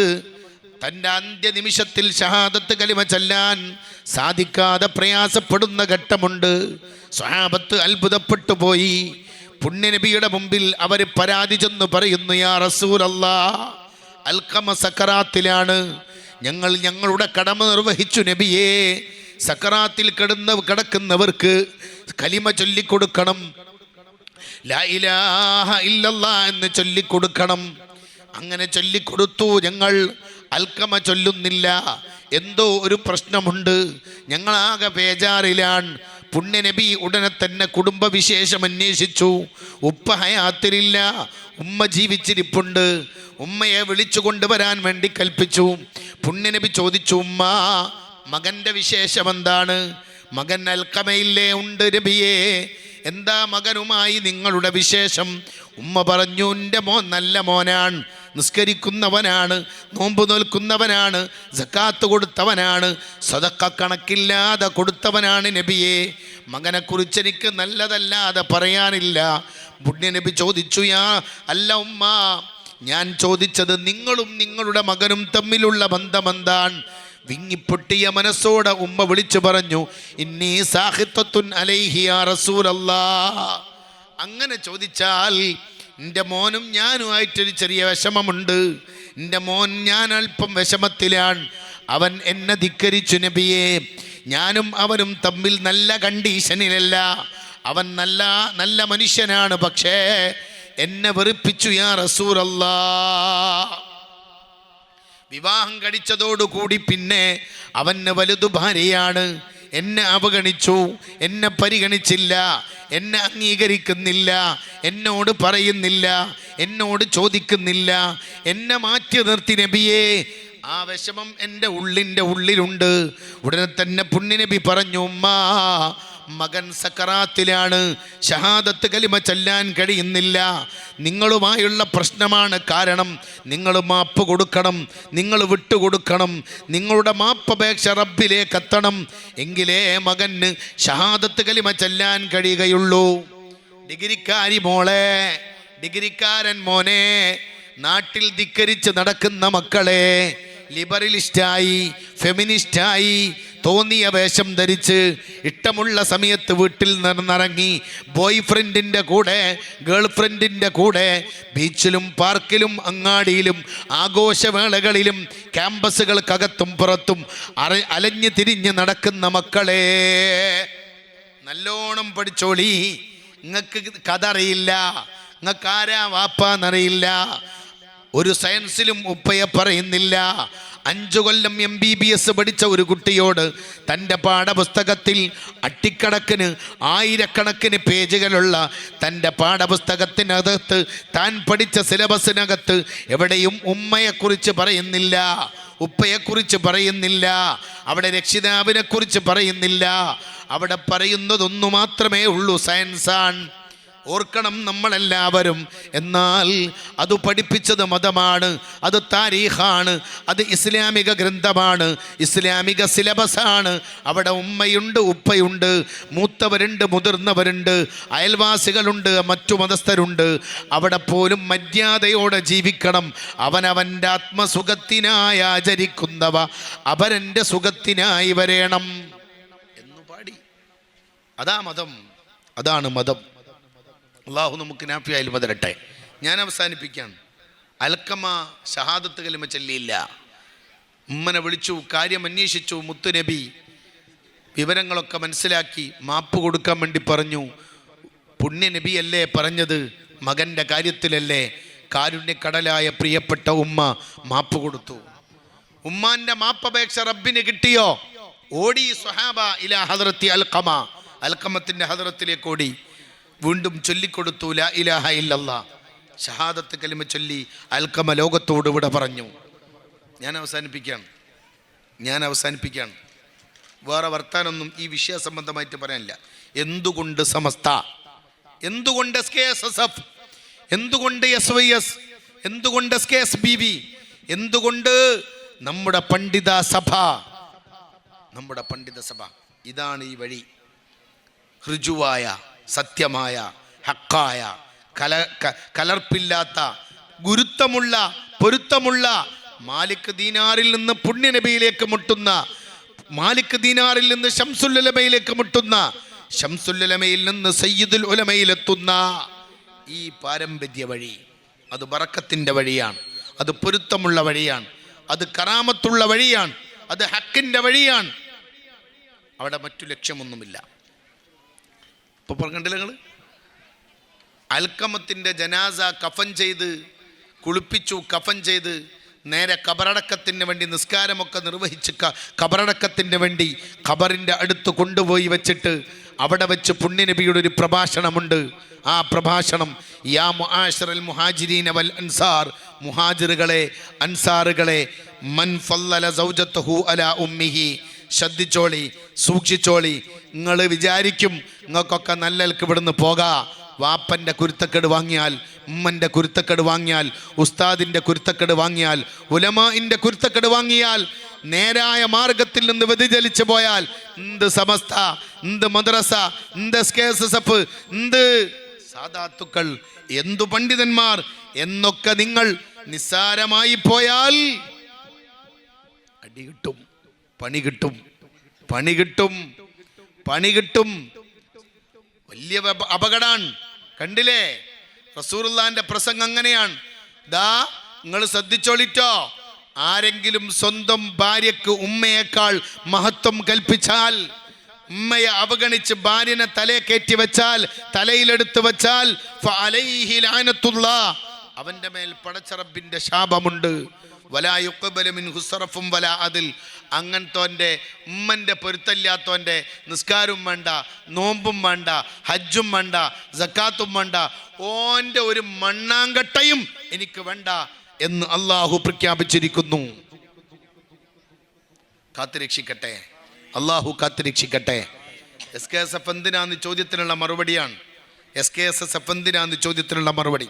തൻ്റെ അന്ത്യനിമിഷത്തിൽ ഷഹാദത്ത് കലിമ ചൊല്ലാൻ സാധിക്കാതെ പ്രയാസപ്പെടുന്ന ഘട്ടമുണ്ട്. സ്വഹാബത്ത് അത്ഭുതപ്പെട്ടു പോയി. പുണ്യനബിയുടെ മുമ്പിൽ അവർ പരാതി ചെന്ന് പറയുന്നു, യാ റസൂലല്ലാഹ്, അൽഖമ സക്കറാത്തിലാണ്, ഞങ്ങൾ ഞങ്ങളുടെ കടമ നിർവഹിച്ചു നബിയേ. സക്കറാത്തിൽ കിടക്കുന്നവർക്ക് കലിമ ചൊല്ലിക്കൊടുക്കണം, ലാ ഇലാഹ ഇല്ലല്ലാഹ് എന്ന് ചൊല്ലിക്കൊടുക്കണം. അങ്ങനെ ചൊല്ലിക്കൊടുത്തു. ഞങ്ങൾ അൽക്കമ ചൊല്ലുന്നില്ല, എന്തോ ഒരു പ്രശ്നമുണ്ട്, ഞങ്ങളാകെ ബേജാറിലാണ്. പുണ്യനബി ഉടനെ തന്നെ കുടുംബവിശേഷം അന്വേഷിച്ചു. ഉപ്പ ഹയാത്തിലില്ല, ഉമ്മ ജീവിച്ചിരിപ്പുണ്ട്. ഉമ്മയെ വിളിച്ചു കൊണ്ടുവരാൻ വേണ്ടി കൽപ്പിച്ചു. പുണ്യനബി ചോദിച്ചു, ഉമ്മ, മകൻ്റെ വിശേഷം എന്താണ്? മകൻ അൽക്കമയില്ലേ? ഉണ്ട് നബിയേ. എന്താ മകനുമായി നിങ്ങളുടെ വിശേഷം? ഉമ്മ പറഞ്ഞു, എൻ്റെ മോൻ നല്ല മോനാണ്, നിസ്കരിക്കുന്നവനാണ്, നോമ്പ് നോൽക്കുന്നവനാണ്, സക്കാത്ത് കൊടുത്തവനാണ്, സദക്ക കണക്കില്ലാതെ കൊടുത്തവനാണ് നബിയെ. മകനെക്കുറിച്ച് എനിക്ക് നല്ലതല്ലാതെ പറയാനില്ല. പുണ്യനബി ചോദിച്ചു, അല്ല ഉമ്മ, ഞാൻ ചോദിച്ചത് നിങ്ങളും നിങ്ങളുടെ മകനും തമ്മിലുള്ള ബന്ധമെന്താണ്? വിങ്ങിപ്പൊട്ടിയ മനസ്സോടെ ഉമ്മ വിളിച്ചു പറഞ്ഞു, ഇന്നി സാഹിത്തത്തുൻ അലൈഹി യാ റസൂലല്ലാഹ്. അങ്ങനെ ചോദിച്ചാൽ എൻ്റെ മോനും ഞാനുമായിട്ടൊരു ചെറിയ വിഷമമുണ്ട്. എൻ്റെ മോൻ, ഞാൻ അല്പം വിഷമത്തിലാണ്. അവൻ എന്നെ ധിക്കരിച്ചു നബിയെ. ഞാനും അവനും തമ്മിൽ നല്ല കണ്ടീഷനിലല്ല. അവൻ നല്ല മനുഷ്യനാണ്, പക്ഷേ എന്നെ വെറുപ്പിച്ചു യാ റസൂലല്ലാഹ്. വിവാഹം കഴിച്ചതോടുകൂടി പിന്നെ അവന് വലുതു ഭാര്യയാണ്. എന്നെ അവഗണിച്ചു, എന്നെ പരിഗണിച്ചില്ല, എന്നെ അംഗീകരിക്കുന്നില്ല, എന്നോട് പറയുന്നില്ല, എന്നോട് ചോദിക്കുന്നില്ല, എന്നെ മാറ്റി നിർത്തി നബിയേ. ആ വിഷമം എൻ്റെ ഉള്ളിലുണ്ട്. ഉടനെ തന്നെ പുണ്യനബി പറഞ്ഞു, ഉമ്മ, മകൻ സക്കറാത്തിലാണ്, ഷഹാദത്ത് കലിമ ചൊല്ലാൻ കഴിയുന്നില്ല, നിങ്ങളുമായുള്ള പ്രശ്നമാണ് കാരണം. നിങ്ങൾ മാപ്പ് കൊടുക്കണം, നിങ്ങൾ വിട്ടുകൊടുക്കണം, നിങ്ങളുടെ മാപ്പപേക്ഷ റബ്ബിലേക്ക് എത്തണം, എങ്കിലേ മകന് ഷഹാദത്ത് കലിമ ചൊല്ലാൻ കഴിയുകയുള്ളൂ. ഡിഗ്രിക്കാരി മോളെ, ഡിഗ്രിക്കാരൻ മോനെ, നാട്ടിൽ ധിക്കരിച്ച് നടക്കുന്ന മക്കളെ, ലിബറലിസ്റ്റായി ഫെമിനിസ്റ്റായി തോന്നിയ വേഷം ധരിച്ച് ഇഷ്ടമുള്ള സമയത്ത് വീട്ടിൽ നിന്നിറങ്ങി ബോയ് ഫ്രണ്ടിൻ്റെ കൂടെ ഗേൾ ഫ്രണ്ടിൻ്റെ കൂടെ ബീച്ചിലും പാർക്കിലും അങ്ങാടിയിലും ആഘോഷവേളകളിലും ക്യാമ്പസുകൾക്കകത്തും പുറത്തും അലഞ്ഞു തിരിഞ്ഞ് നടക്കുന്ന മക്കളെ, നല്ലോണം പഠിച്ചോളി. നിങ്ങൾക്ക് കഥ അറിയില്ല, നിങ്ങൾക്ക് ആരാ വാപ്പാന്നറിയില്ല. ഒരു സയൻസിലും ഉപ്പയെ പറയുന്നില്ല. 5 കൊല്ലം MBBS പഠിച്ച ഒരു കുട്ടിയോട് തൻ്റെ പാഠപുസ്തകത്തിൽ അട്ടിക്കണക്കിന് ആയിരക്കണക്കിന് പേജുകളുള്ള തൻ്റെ പാഠപുസ്തകത്തിനകത്ത് താൻ പഠിച്ച സിലബസിനകത്ത് എവിടെയും ഉമ്മയെക്കുറിച്ച് പറയുന്നില്ല, ഉപ്പയെക്കുറിച്ച് പറയുന്നില്ല, അവിടെ രക്ഷിതാവിനെ കുറിച്ച് പറയുന്നില്ല. അവിടെ പറയുന്നതൊന്നു മാത്രമേ ഉള്ളൂ, സയൻസാണ്. ഓർക്കണം നമ്മളെല്ലാവരും. എന്നാൽ അത് പഠിപ്പിച്ചത് മതമാണ്, അത് താരീഖാണ്, അത് ഇസ്ലാമിക ഗ്രന്ഥമാണ്, ഇസ്ലാമിക സിലബസാണ്. അവിടെ ഉമ്മയുണ്ട്, ഉപ്പയുണ്ട്, മൂത്തവരുണ്ട്, മുതിർന്നവരുണ്ട്, അയൽവാസികളുണ്ട്, മറ്റു മതസ്ഥരുണ്ട്. അവിടെ പോലും മര്യാദയോടെ ജീവിക്കണം. അവനവൻ്റെ ആത്മസുഖത്തിനായി ആചരിക്കുന്നവ അവരെൻ്റെ സുഖത്തിനായി വരേണം എന്നു പാടി. അതാ മതം, അതാണ് മതം. അള്ളാഹു നമുക്ക് നാഫിയായി തരട്ടെ. ഞാൻ അവസാനിപ്പിക്കുകയാണ്. അൽക്കമ ഷഹാദത്ത് കലിമ ചൊല്ലിയില്ല. ഉമ്മനെ വിളിച്ചു, കാര്യം അന്വേഷിച്ചു. മുത്തുനബി വിവരങ്ങളൊക്കെ മനസ്സിലാക്കി മാപ്പ് കൊടുക്കാൻ വേണ്ടി പറഞ്ഞു. പുണ്യനബി അല്ലേ പറഞ്ഞത്, മകൻ്റെ കാര്യത്തിലല്ലേ. കാരുണ്യക്കടലായ പ്രിയപ്പെട്ട ഉമ്മ മാപ്പ് കൊടുത്തു. ഉമ്മാന്റെ മാപ്പപേക്ഷ റബ്ബിന് കിട്ടിയോ? ഓടി സ്വഹാബ ഇലാ ഹദ്റത്തി അൽഖമ, അൽഖമത്തിൻ്റെ ഹദ്റത്തിലേക്ക് ഓടി. വീണ്ടും ചൊല്ലിക്കൊടുത്തു ലാ ഇലാഹ ഇല്ലല്ലാഹ്, ഷഹാദത്ത് കലിമ ചൊല്ലി അൽഖമ ലോകത്തോട് ഇവിടെ പറഞ്ഞു. ഞാൻ അവസാനിപ്പിക്കുകയാണ്. വേറെ വർത്താനൊന്നും ഈ വിഷയ സംബന്ധമായിട്ട് പറയാനില്ല. എന്തുകൊണ്ട് സമസ്ത, എന്തുകൊണ്ട് SKSSF, എന്തുകൊണ്ട് SYS, എന്തുകൊണ്ട് SKSBV, എന്തുകൊണ്ട് നമ്മുടെ പണ്ഡിത സഭ? ഇതാണ് ഈ വഴി. ഋജുവായ, സത്യമായ, ഹക്കായ, കലർപ്പില്ലാത്ത, ഗുരുത്വമുള്ള, പൊരുത്തമുള്ള, മാലിക് ദീനാറിൽ നിന്ന് പുണ്യനബിയിലേക്ക് മുട്ടുന്ന, മാലിക് ദീനാറിൽ നിന്ന് ശംസുൽ ഉലമയിലേക്ക് മുട്ടുന്ന, ശംസുൽ ഉലമയിൽ നിന്ന് സയ്യിദുൽ ഉലമയിലെത്തുന്ന ഈ പാരമ്പര്യ വഴി, അത് ബറക്കത്തിൻ്റെ വഴിയാണ്, അത് പൊരുത്തമുള്ള വഴിയാണ്, അത് കറാമത്തുള്ള വഴിയാണ്, അത് ഹക്കിൻ്റെ വഴിയാണ്. അവിടെ മറ്റു ലക്ഷ്യമൊന്നുമില്ല. ഇപ്പോൾ പറഞ്ഞിട്ടില്ല നിങ്ങൾ? അൽക്കമത്തിൻ്റെ ജനാസ കഫൻ ചെയ്ത് കുളിപ്പിച്ചു, കഫൻ ചെയ്ത് നേരെ കബറടക്കത്തിന് വേണ്ടി നിസ്കാരമൊക്കെ നിർവഹിച്ച് കബറടക്കത്തിന് വേണ്ടി ഖബറിൻ്റെ അടുത്ത് കൊണ്ടുപോയി വെച്ചിട്ട് അവിടെ വെച്ച് പുണ്യനബിയുടെ ഒരു പ്രഭാഷണമുണ്ട്. ആ പ്രഭാഷണം, യാ മുആശിറൽ മുഹാജിരീന വൽ അൻസാർ, മുഹാജിറുകളെ, അൻസാറുകളെ, മൻ ഫല്ലല സൗജത്തഹു അലാ ഉമ്മിഹി, ശ്രദ്ധിച്ചോളി, സൂക്ഷിച്ചോളി. നിങ്ങൾ വിചാരിക്കും നിങ്ങൾക്കൊക്കെ നല്ലൽക്ക് ഇവിടുന്ന് പോകാം. വാപ്പൻ്റെ കുരുത്തക്കേട് വാങ്ങിയാൽ, ഉമ്മൻ്റെ കുരുത്തക്കേട് വാങ്ങിയാൽ, ഉസ്താദിൻ്റെ കുരുത്തക്കേട് വാങ്ങിയാൽ, ഉലമാഇൻ്റെ കുരുത്തക്കേട് വാങ്ങിയാൽ, നേരായ മാർഗത്തിൽ നിന്ന് വ്യതിചലിച്ചു പോയാൽ എന്ത് സമസ്ത, എന്ത് മദ്രസ, എന്ത് SKSSF, എന്ത് സാദാത്തുക്കൾ, എന്തു പണ്ഡിതന്മാർ എന്നൊക്കെ നിങ്ങൾ നിസ്സാരമായി പോയാൽ അടി കിട്ടും, പണി കിട്ടും. വലിയ അപകടമാണ്. കണ്ടില്ലേ റസൂലുള്ളാഹിന്റെ പ്രസംഗം അങ്ങനെയാണ്. ദാ നിങ്ങൾ ശ്രദ്ധിച്ചോളിട്ടോ, ആരെങ്കിലും സ്വന്തം ഭാര്യക്ക് ഉമ്മയേക്കാൾ മഹത്വം കൽപ്പിച്ചാൽ, ഉമ്മയെ അവഗണിച്ച് ഭാര്യനെ തലയെ കയറ്റി വെച്ചാൽ, തലയിലെടുത്ത് വെച്ചാൽ, ഫഅലൈഹി ലഅനത്തുല്ലാഹ്, അവന്റെ മേൽ പടച്ചറബിന്റെ ശാപമുണ്ട്. വലാ യുഖ്ബലു മിൻഹു സർഫും വലാ അദിൽ, അങ്ങനത്തോൻ്റെ ഉമ്മൻ്റെ പൊരുത്തല്ലാത്തോൻ്റെ നിസ്കാരവും വേണ്ട, നോമ്പും വേണ്ട, ഹജ്ജും വേണ്ട, സക്കാത്തും വേണ്ട, ഓൻ്റെ ഒരു മണ്ണാങ്കട്ടയും എനിക്ക് വേണ്ട എന്ന് അള്ളാഹു പ്രഖ്യാപിച്ചിരിക്കുന്നു. കാത്തുരക്ഷിക്കട്ടെ, അള്ളാഹു കാത്തുരക്ഷിക്കട്ടെ. SKSF എന്തിനാന്ന് ചോദ്യത്തിനുള്ള മറുപടിയാണ്. SKSSF എന്തിനാന്ന് ചോദ്യത്തിനുള്ള മറുപടി.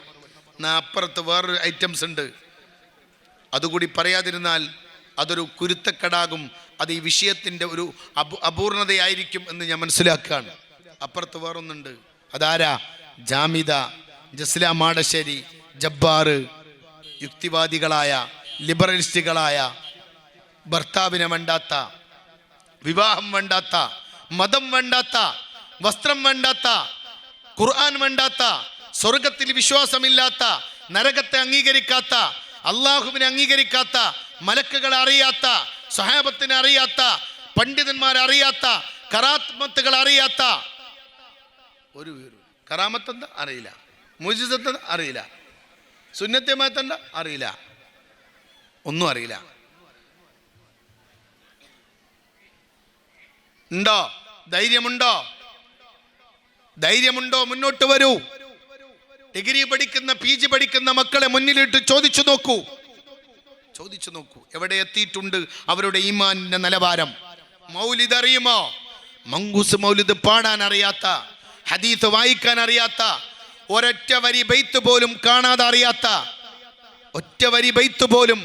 അപ്പുറത്ത് വേറൊരു ഐറ്റംസ് ഉണ്ട്, അതുകൂടി പറയാതിരുന്നാൽ അതൊരു കുരുത്തക്കടാകും, അത് ഈ വിഷയത്തിൻ്റെ ഒരു അപൂർണതയായിരിക്കും എന്ന് ഞാൻ മനസ്സിലാക്കുകയാണ്. അപ്പുറത്ത് വേറൊന്നുണ്ട്. അതാരാ? ജാമിദ, ജസ്ല മാടശ്ശേരി, ജബ്ബാർ, യുക്തിവാദികളായ, ലിബറലിസ്റ്റുകളായ, ഭർത്താവിനെ വേണ്ടാത്ത, വിവാഹം വേണ്ടാത്ത, മതം വേണ്ടാത്ത, വസ്ത്രം വേണ്ടാത്ത, ഖുർആൻ വേണ്ടാത്ത, സ്വർഗത്തിൽ വിശ്വാസമില്ലാത്ത, നരകത്തെ അംഗീകരിക്കാത്ത, അള്ളാഹുവിനെ അംഗീകരിക്കാത്ത, മലക്കുകളെ അറിയാത്ത, സ്വഹാബത്തിനെ അറിയാത്ത, പണ്ഡിതന്മാരെ അറിയാത്ത, കറാമത്തുകൾ അറിയാത്ത, ഒരു കറാമത്ത് എന്താ അറിയില്ല, മുജിസത്ത് അറിയില്ല, സുന്നത്തെ മാത്തണ്ട അറിയില്ല, ഒന്നും അറിയില്ല. ഉണ്ടോ? ധൈര്യമുണ്ടോ? ധൈര്യമുണ്ടോ? മുന്നോട്ട് വരൂ. ഡിഗ്രി പഠിക്കുന്ന PG പഠിക്കുന്ന മക്കളെ മുന്നിലിട്ട് ചോദിച്ചു നോക്കൂ. എവിടെ എത്തിയിട്ടുണ്ട് അവരുടെ ഈമാനിന്റെ നിലവാരം. മൗലിദ് അറിയുമോ? മങ്കൂസ് മൗലിദ് പാടാൻ അറിയാത്ത, ഹദീസ് വായിക്കാൻ അറിയാത്ത, ഒരൊറ്റ വരി ബൈത്ത് പോലും കാണാതെ അറിയാത്ത, ഒറ്റ വരി ബൈത്ത് പോലും,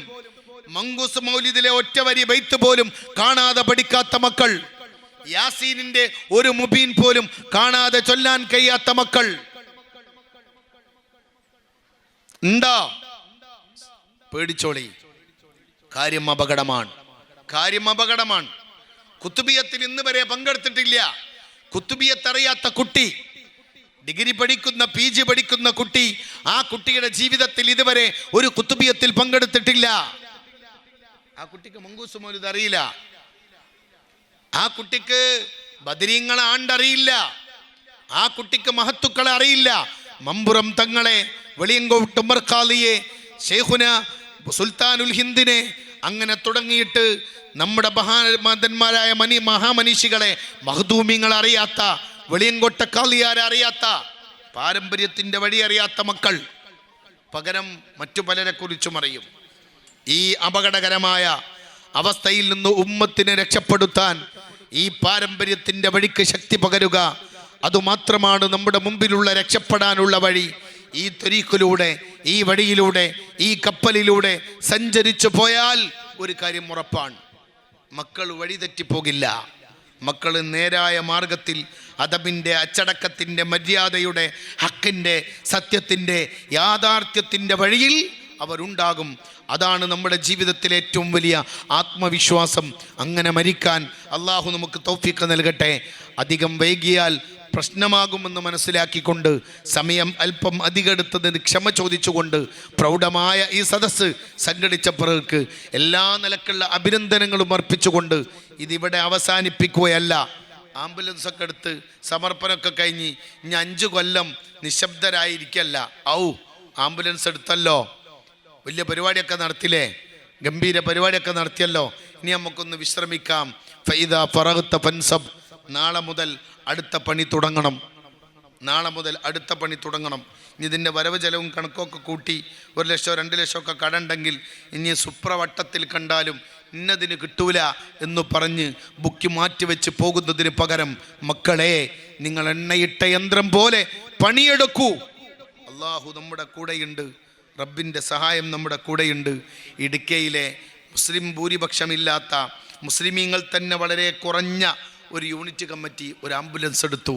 മങ്കൂസ് മൗലിദിലെ ഒറ്റ വരി ബൈത്ത് പോലും കാണാതെ പഠിക്കാത്ത മക്കൾ, യാസീനിന്റെ ഒരു മുബീൻ പോലും കാണാതെ ചൊല്ലാൻ കഴിയാത്ത മക്കൾ ഉണ്ടോ? പേടിച്ചോളി. കാര്യം അപകടമാണ്. കുത്തുബിയത്തിൽ ഇന്ന് വരെ പങ്കെടുത്തിട്ടില്ല. കുത്തുബിയത്ത് അറിയാത്ത കുട്ടി, ഡിഗ്രി പഠിക്കുന്ന PG പഠിക്കുന്ന കുട്ടി, ആ കുട്ടിയുടെ ജീവിതത്തിൽ ഇതുവരെ ഒരു കുത്തുബിയത്തിൽ പങ്കെടുത്തിട്ടില്ല. ആ കുട്ടിക്ക് മങ്കൂസ് മൗലിദ് അറിയില്ല. ആ കുട്ടിക്ക് ബദരീങ്ങളെ ആണ്ടറിയില്ല. ആ കുട്ടിക്ക് മഹത്തുക്കളെ അറിയില്ല. മമ്പുറം തങ്ങളെ, വെളിയങ്കോട്ട് ഉമർ ഖാലിയെ, ശൈഖുന സുൽത്താനുൽ ഹിന്ദിനെ, അങ്ങനെ തുടങ്ങിയിട്ട് നമ്മുടെ മഹാന്മാരായ മഹാമനീഷികളെ, മഹദൂമിങ്ങളെ അറിയാത്ത, വെളിയങ്കോട്ട ഖാലിയാരെ അറിയാത്ത, പാരമ്പര്യത്തിന്റെ വഴി അറിയാത്ത മക്കൾ പകരം മറ്റു പലരെ കുറിച്ചും അറിയും. ഈ അപകടകരമായ അവസ്ഥയിൽ നിന്ന് ഉമ്മത്തിനെ രക്ഷപ്പെടുത്താൻ ഈ പാരമ്പര്യത്തിന്റെ വഴിക്ക് ശക്തി പകരുക, അതുമാത്രമാണ് നമ്മുടെ മുമ്പിലുള്ള രക്ഷപ്പെടാനുള്ള വഴി. ഈ ത്വരീഖിലൂടെ, ഈ വഴിയിലൂടെ, ഈ കപ്പലിലൂടെ സഞ്ചരിച്ചു പോയാൽ ഒരു കാര്യം ഉറപ്പാണ്, മക്കൾ വഴിതെറ്റിപ്പോകില്ല. മക്കൾ നേരായ മാർഗത്തിൽ, അദബിൻ്റെ, അച്ചടക്കത്തിൻ്റെ, മര്യാദയുടെ, ഹക്കിൻ്റെ, സത്യത്തിൻ്റെ, യാഥാർത്ഥ്യത്തിൻ്റെ വഴിയിൽ അവരുണ്ടാകും. അതാണ് നമ്മുടെ ജീവിതത്തിലെ ഏറ്റവും വലിയ ആത്മവിശ്വാസം. അങ്ങനെ മരിക്കാൻ അള്ളാഹു നമുക്ക് തൗഫീഖ് നൽകട്ടെ. അധികം വൈകിയാൽ പ്രശ്നമാകുമെന്ന് മനസ്സിലാക്കിക്കൊണ്ട്, സമയം അല്പം അധികമെടുത്തതിന് ക്ഷമ ചോദിച്ചുകൊണ്ട്, പ്രൗഢമായ ഈ സദസ്സ് സംഘടിച്ചവർക്ക് എല്ലാ നിലക്കുള്ള അഭിനന്ദനങ്ങളും അർപ്പിച്ചുകൊണ്ട് ഇതിവിടെ അവസാനിപ്പിക്കുകയല്ല. ആംബുലൻസൊക്കെ എടുത്ത് സമർപ്പണമൊക്കെ കഴിഞ്ഞ് ഇനി 5 കൊല്ലം നിശബ്ദരായിരിക്കല്ല. ആംബുലൻസ് എടുത്തല്ലോ, വലിയ പരിപാടിയൊക്കെ നടത്തില്ലേ, ഗംഭീര പരിപാടിയൊക്കെ നടത്തിയല്ലോ, ഇനി നമുക്കൊന്ന് വിശ്രമിക്കാം. ഫൈദാ ഫറഗ്ത ഫൻസബ്. നാളെ മുതൽ അടുത്ത പണി തുടങ്ങണം. ഇനി ഇതിൻ്റെ വരവ് ചെലവും കണക്കൊക്കെ കൂട്ടി 1 ലക്ഷമോ 2 ലക്ഷമോ ഒക്കെ കടമുണ്ടെങ്കിൽ ഇനി സുപ്രവട്ടത്തിൽ കണ്ടാലും ഇന്നതിന് കിട്ടൂല എന്ന് പറഞ്ഞ് ബുക്ക് മാറ്റിവെച്ച് പോകുന്നതിന് പകരം, മക്കളെ, നിങ്ങൾ എണ്ണയിട്ട യന്ത്രം പോലെ പണിയെടുക്കൂ. അള്ളാഹു നമ്മുടെ കൂടെയുണ്ട്, റബ്ബിൻ്റെ സഹായം നമ്മുടെ കൂടെയുണ്ട്. ഇടുക്കിയിലെ മുസ്ലിം ഭൂരിപക്ഷമില്ലാത്ത, മുസ്ലിമീങ്ങൾ തന്നെ വളരെ കുറഞ്ഞ ഒരു യൂണിറ്റ് കമ്മിറ്റി ഒരു ആംബുലൻസ് എടുത്തു.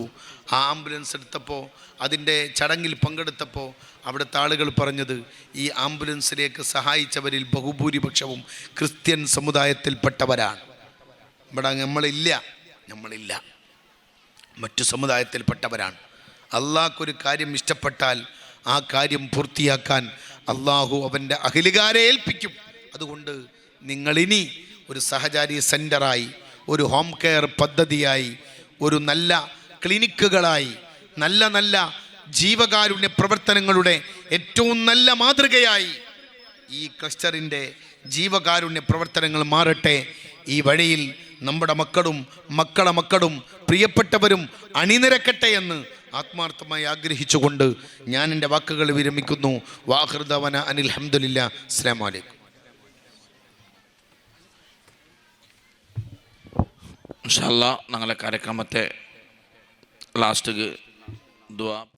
ആ ആംബുലൻസ് എടുത്തപ്പോൾ, അതിൻ്റെ ചടങ്ങിൽ പങ്കെടുത്തപ്പോൾ അവിടുത്തെ ആളുകൾ പറഞ്ഞത്, ഈ ആംബുലൻസിലേക്ക് സഹായിച്ചവരിൽ ബഹുഭൂരിപക്ഷവും ക്രിസ്ത്യൻ സമുദായത്തിൽപ്പെട്ടവരാണ്. ഇവിടെ നമ്മളില്ല, മറ്റു സമുദായത്തിൽപ്പെട്ടവരാണ്. അള്ളാഹ്ക്കൊരു കാര്യം ഇഷ്ടപ്പെട്ടാൽ ആ കാര്യം പൂർത്തിയാക്കാൻ അള്ളാഹു അവൻ്റെ അഖിലുകാരെ ഏൽപ്പിക്കും. അതുകൊണ്ട് നിങ്ങളിനി ഒരു സഹചാരി സെൻ്ററായി, ഒരു ഹോം കെയർ പദ്ധതിയായി, ഒരു നല്ല ക്ലിനിക്കുകളായി, നല്ല ജീവകാരുണ്യ പ്രവർത്തനങ്ങളുടെ ഏറ്റവും നല്ല മാതൃകയായി ഈ ക്ലസ്റ്ററിൻ്റെ ജീവകാരുണ്യ പ്രവർത്തനങ്ങൾ മാറട്ടെ. ഈ വഴിയിൽ നമ്മുടെ മക്കളുടെ മക്കളും പ്രിയപ്പെട്ടവരും അണിനിരക്കട്ടെ എന്ന് ആത്മാർത്ഥമായി ആഗ്രഹിച്ചുകൊണ്ട് ഞാൻ എൻ്റെ വാക്കുകൾ വിരമിക്കുന്നു. വാഖിർ ദഅ്വാന അനിൽ ഹംദുലില്ലാഹ്. അസ്സലാമു അലൈക്കും. ഇൻഷാ അല്ലാഹ് ഞങ്ങളെ കാര്യക്രമത്തെ ലാസ്റ്റ് ദുആ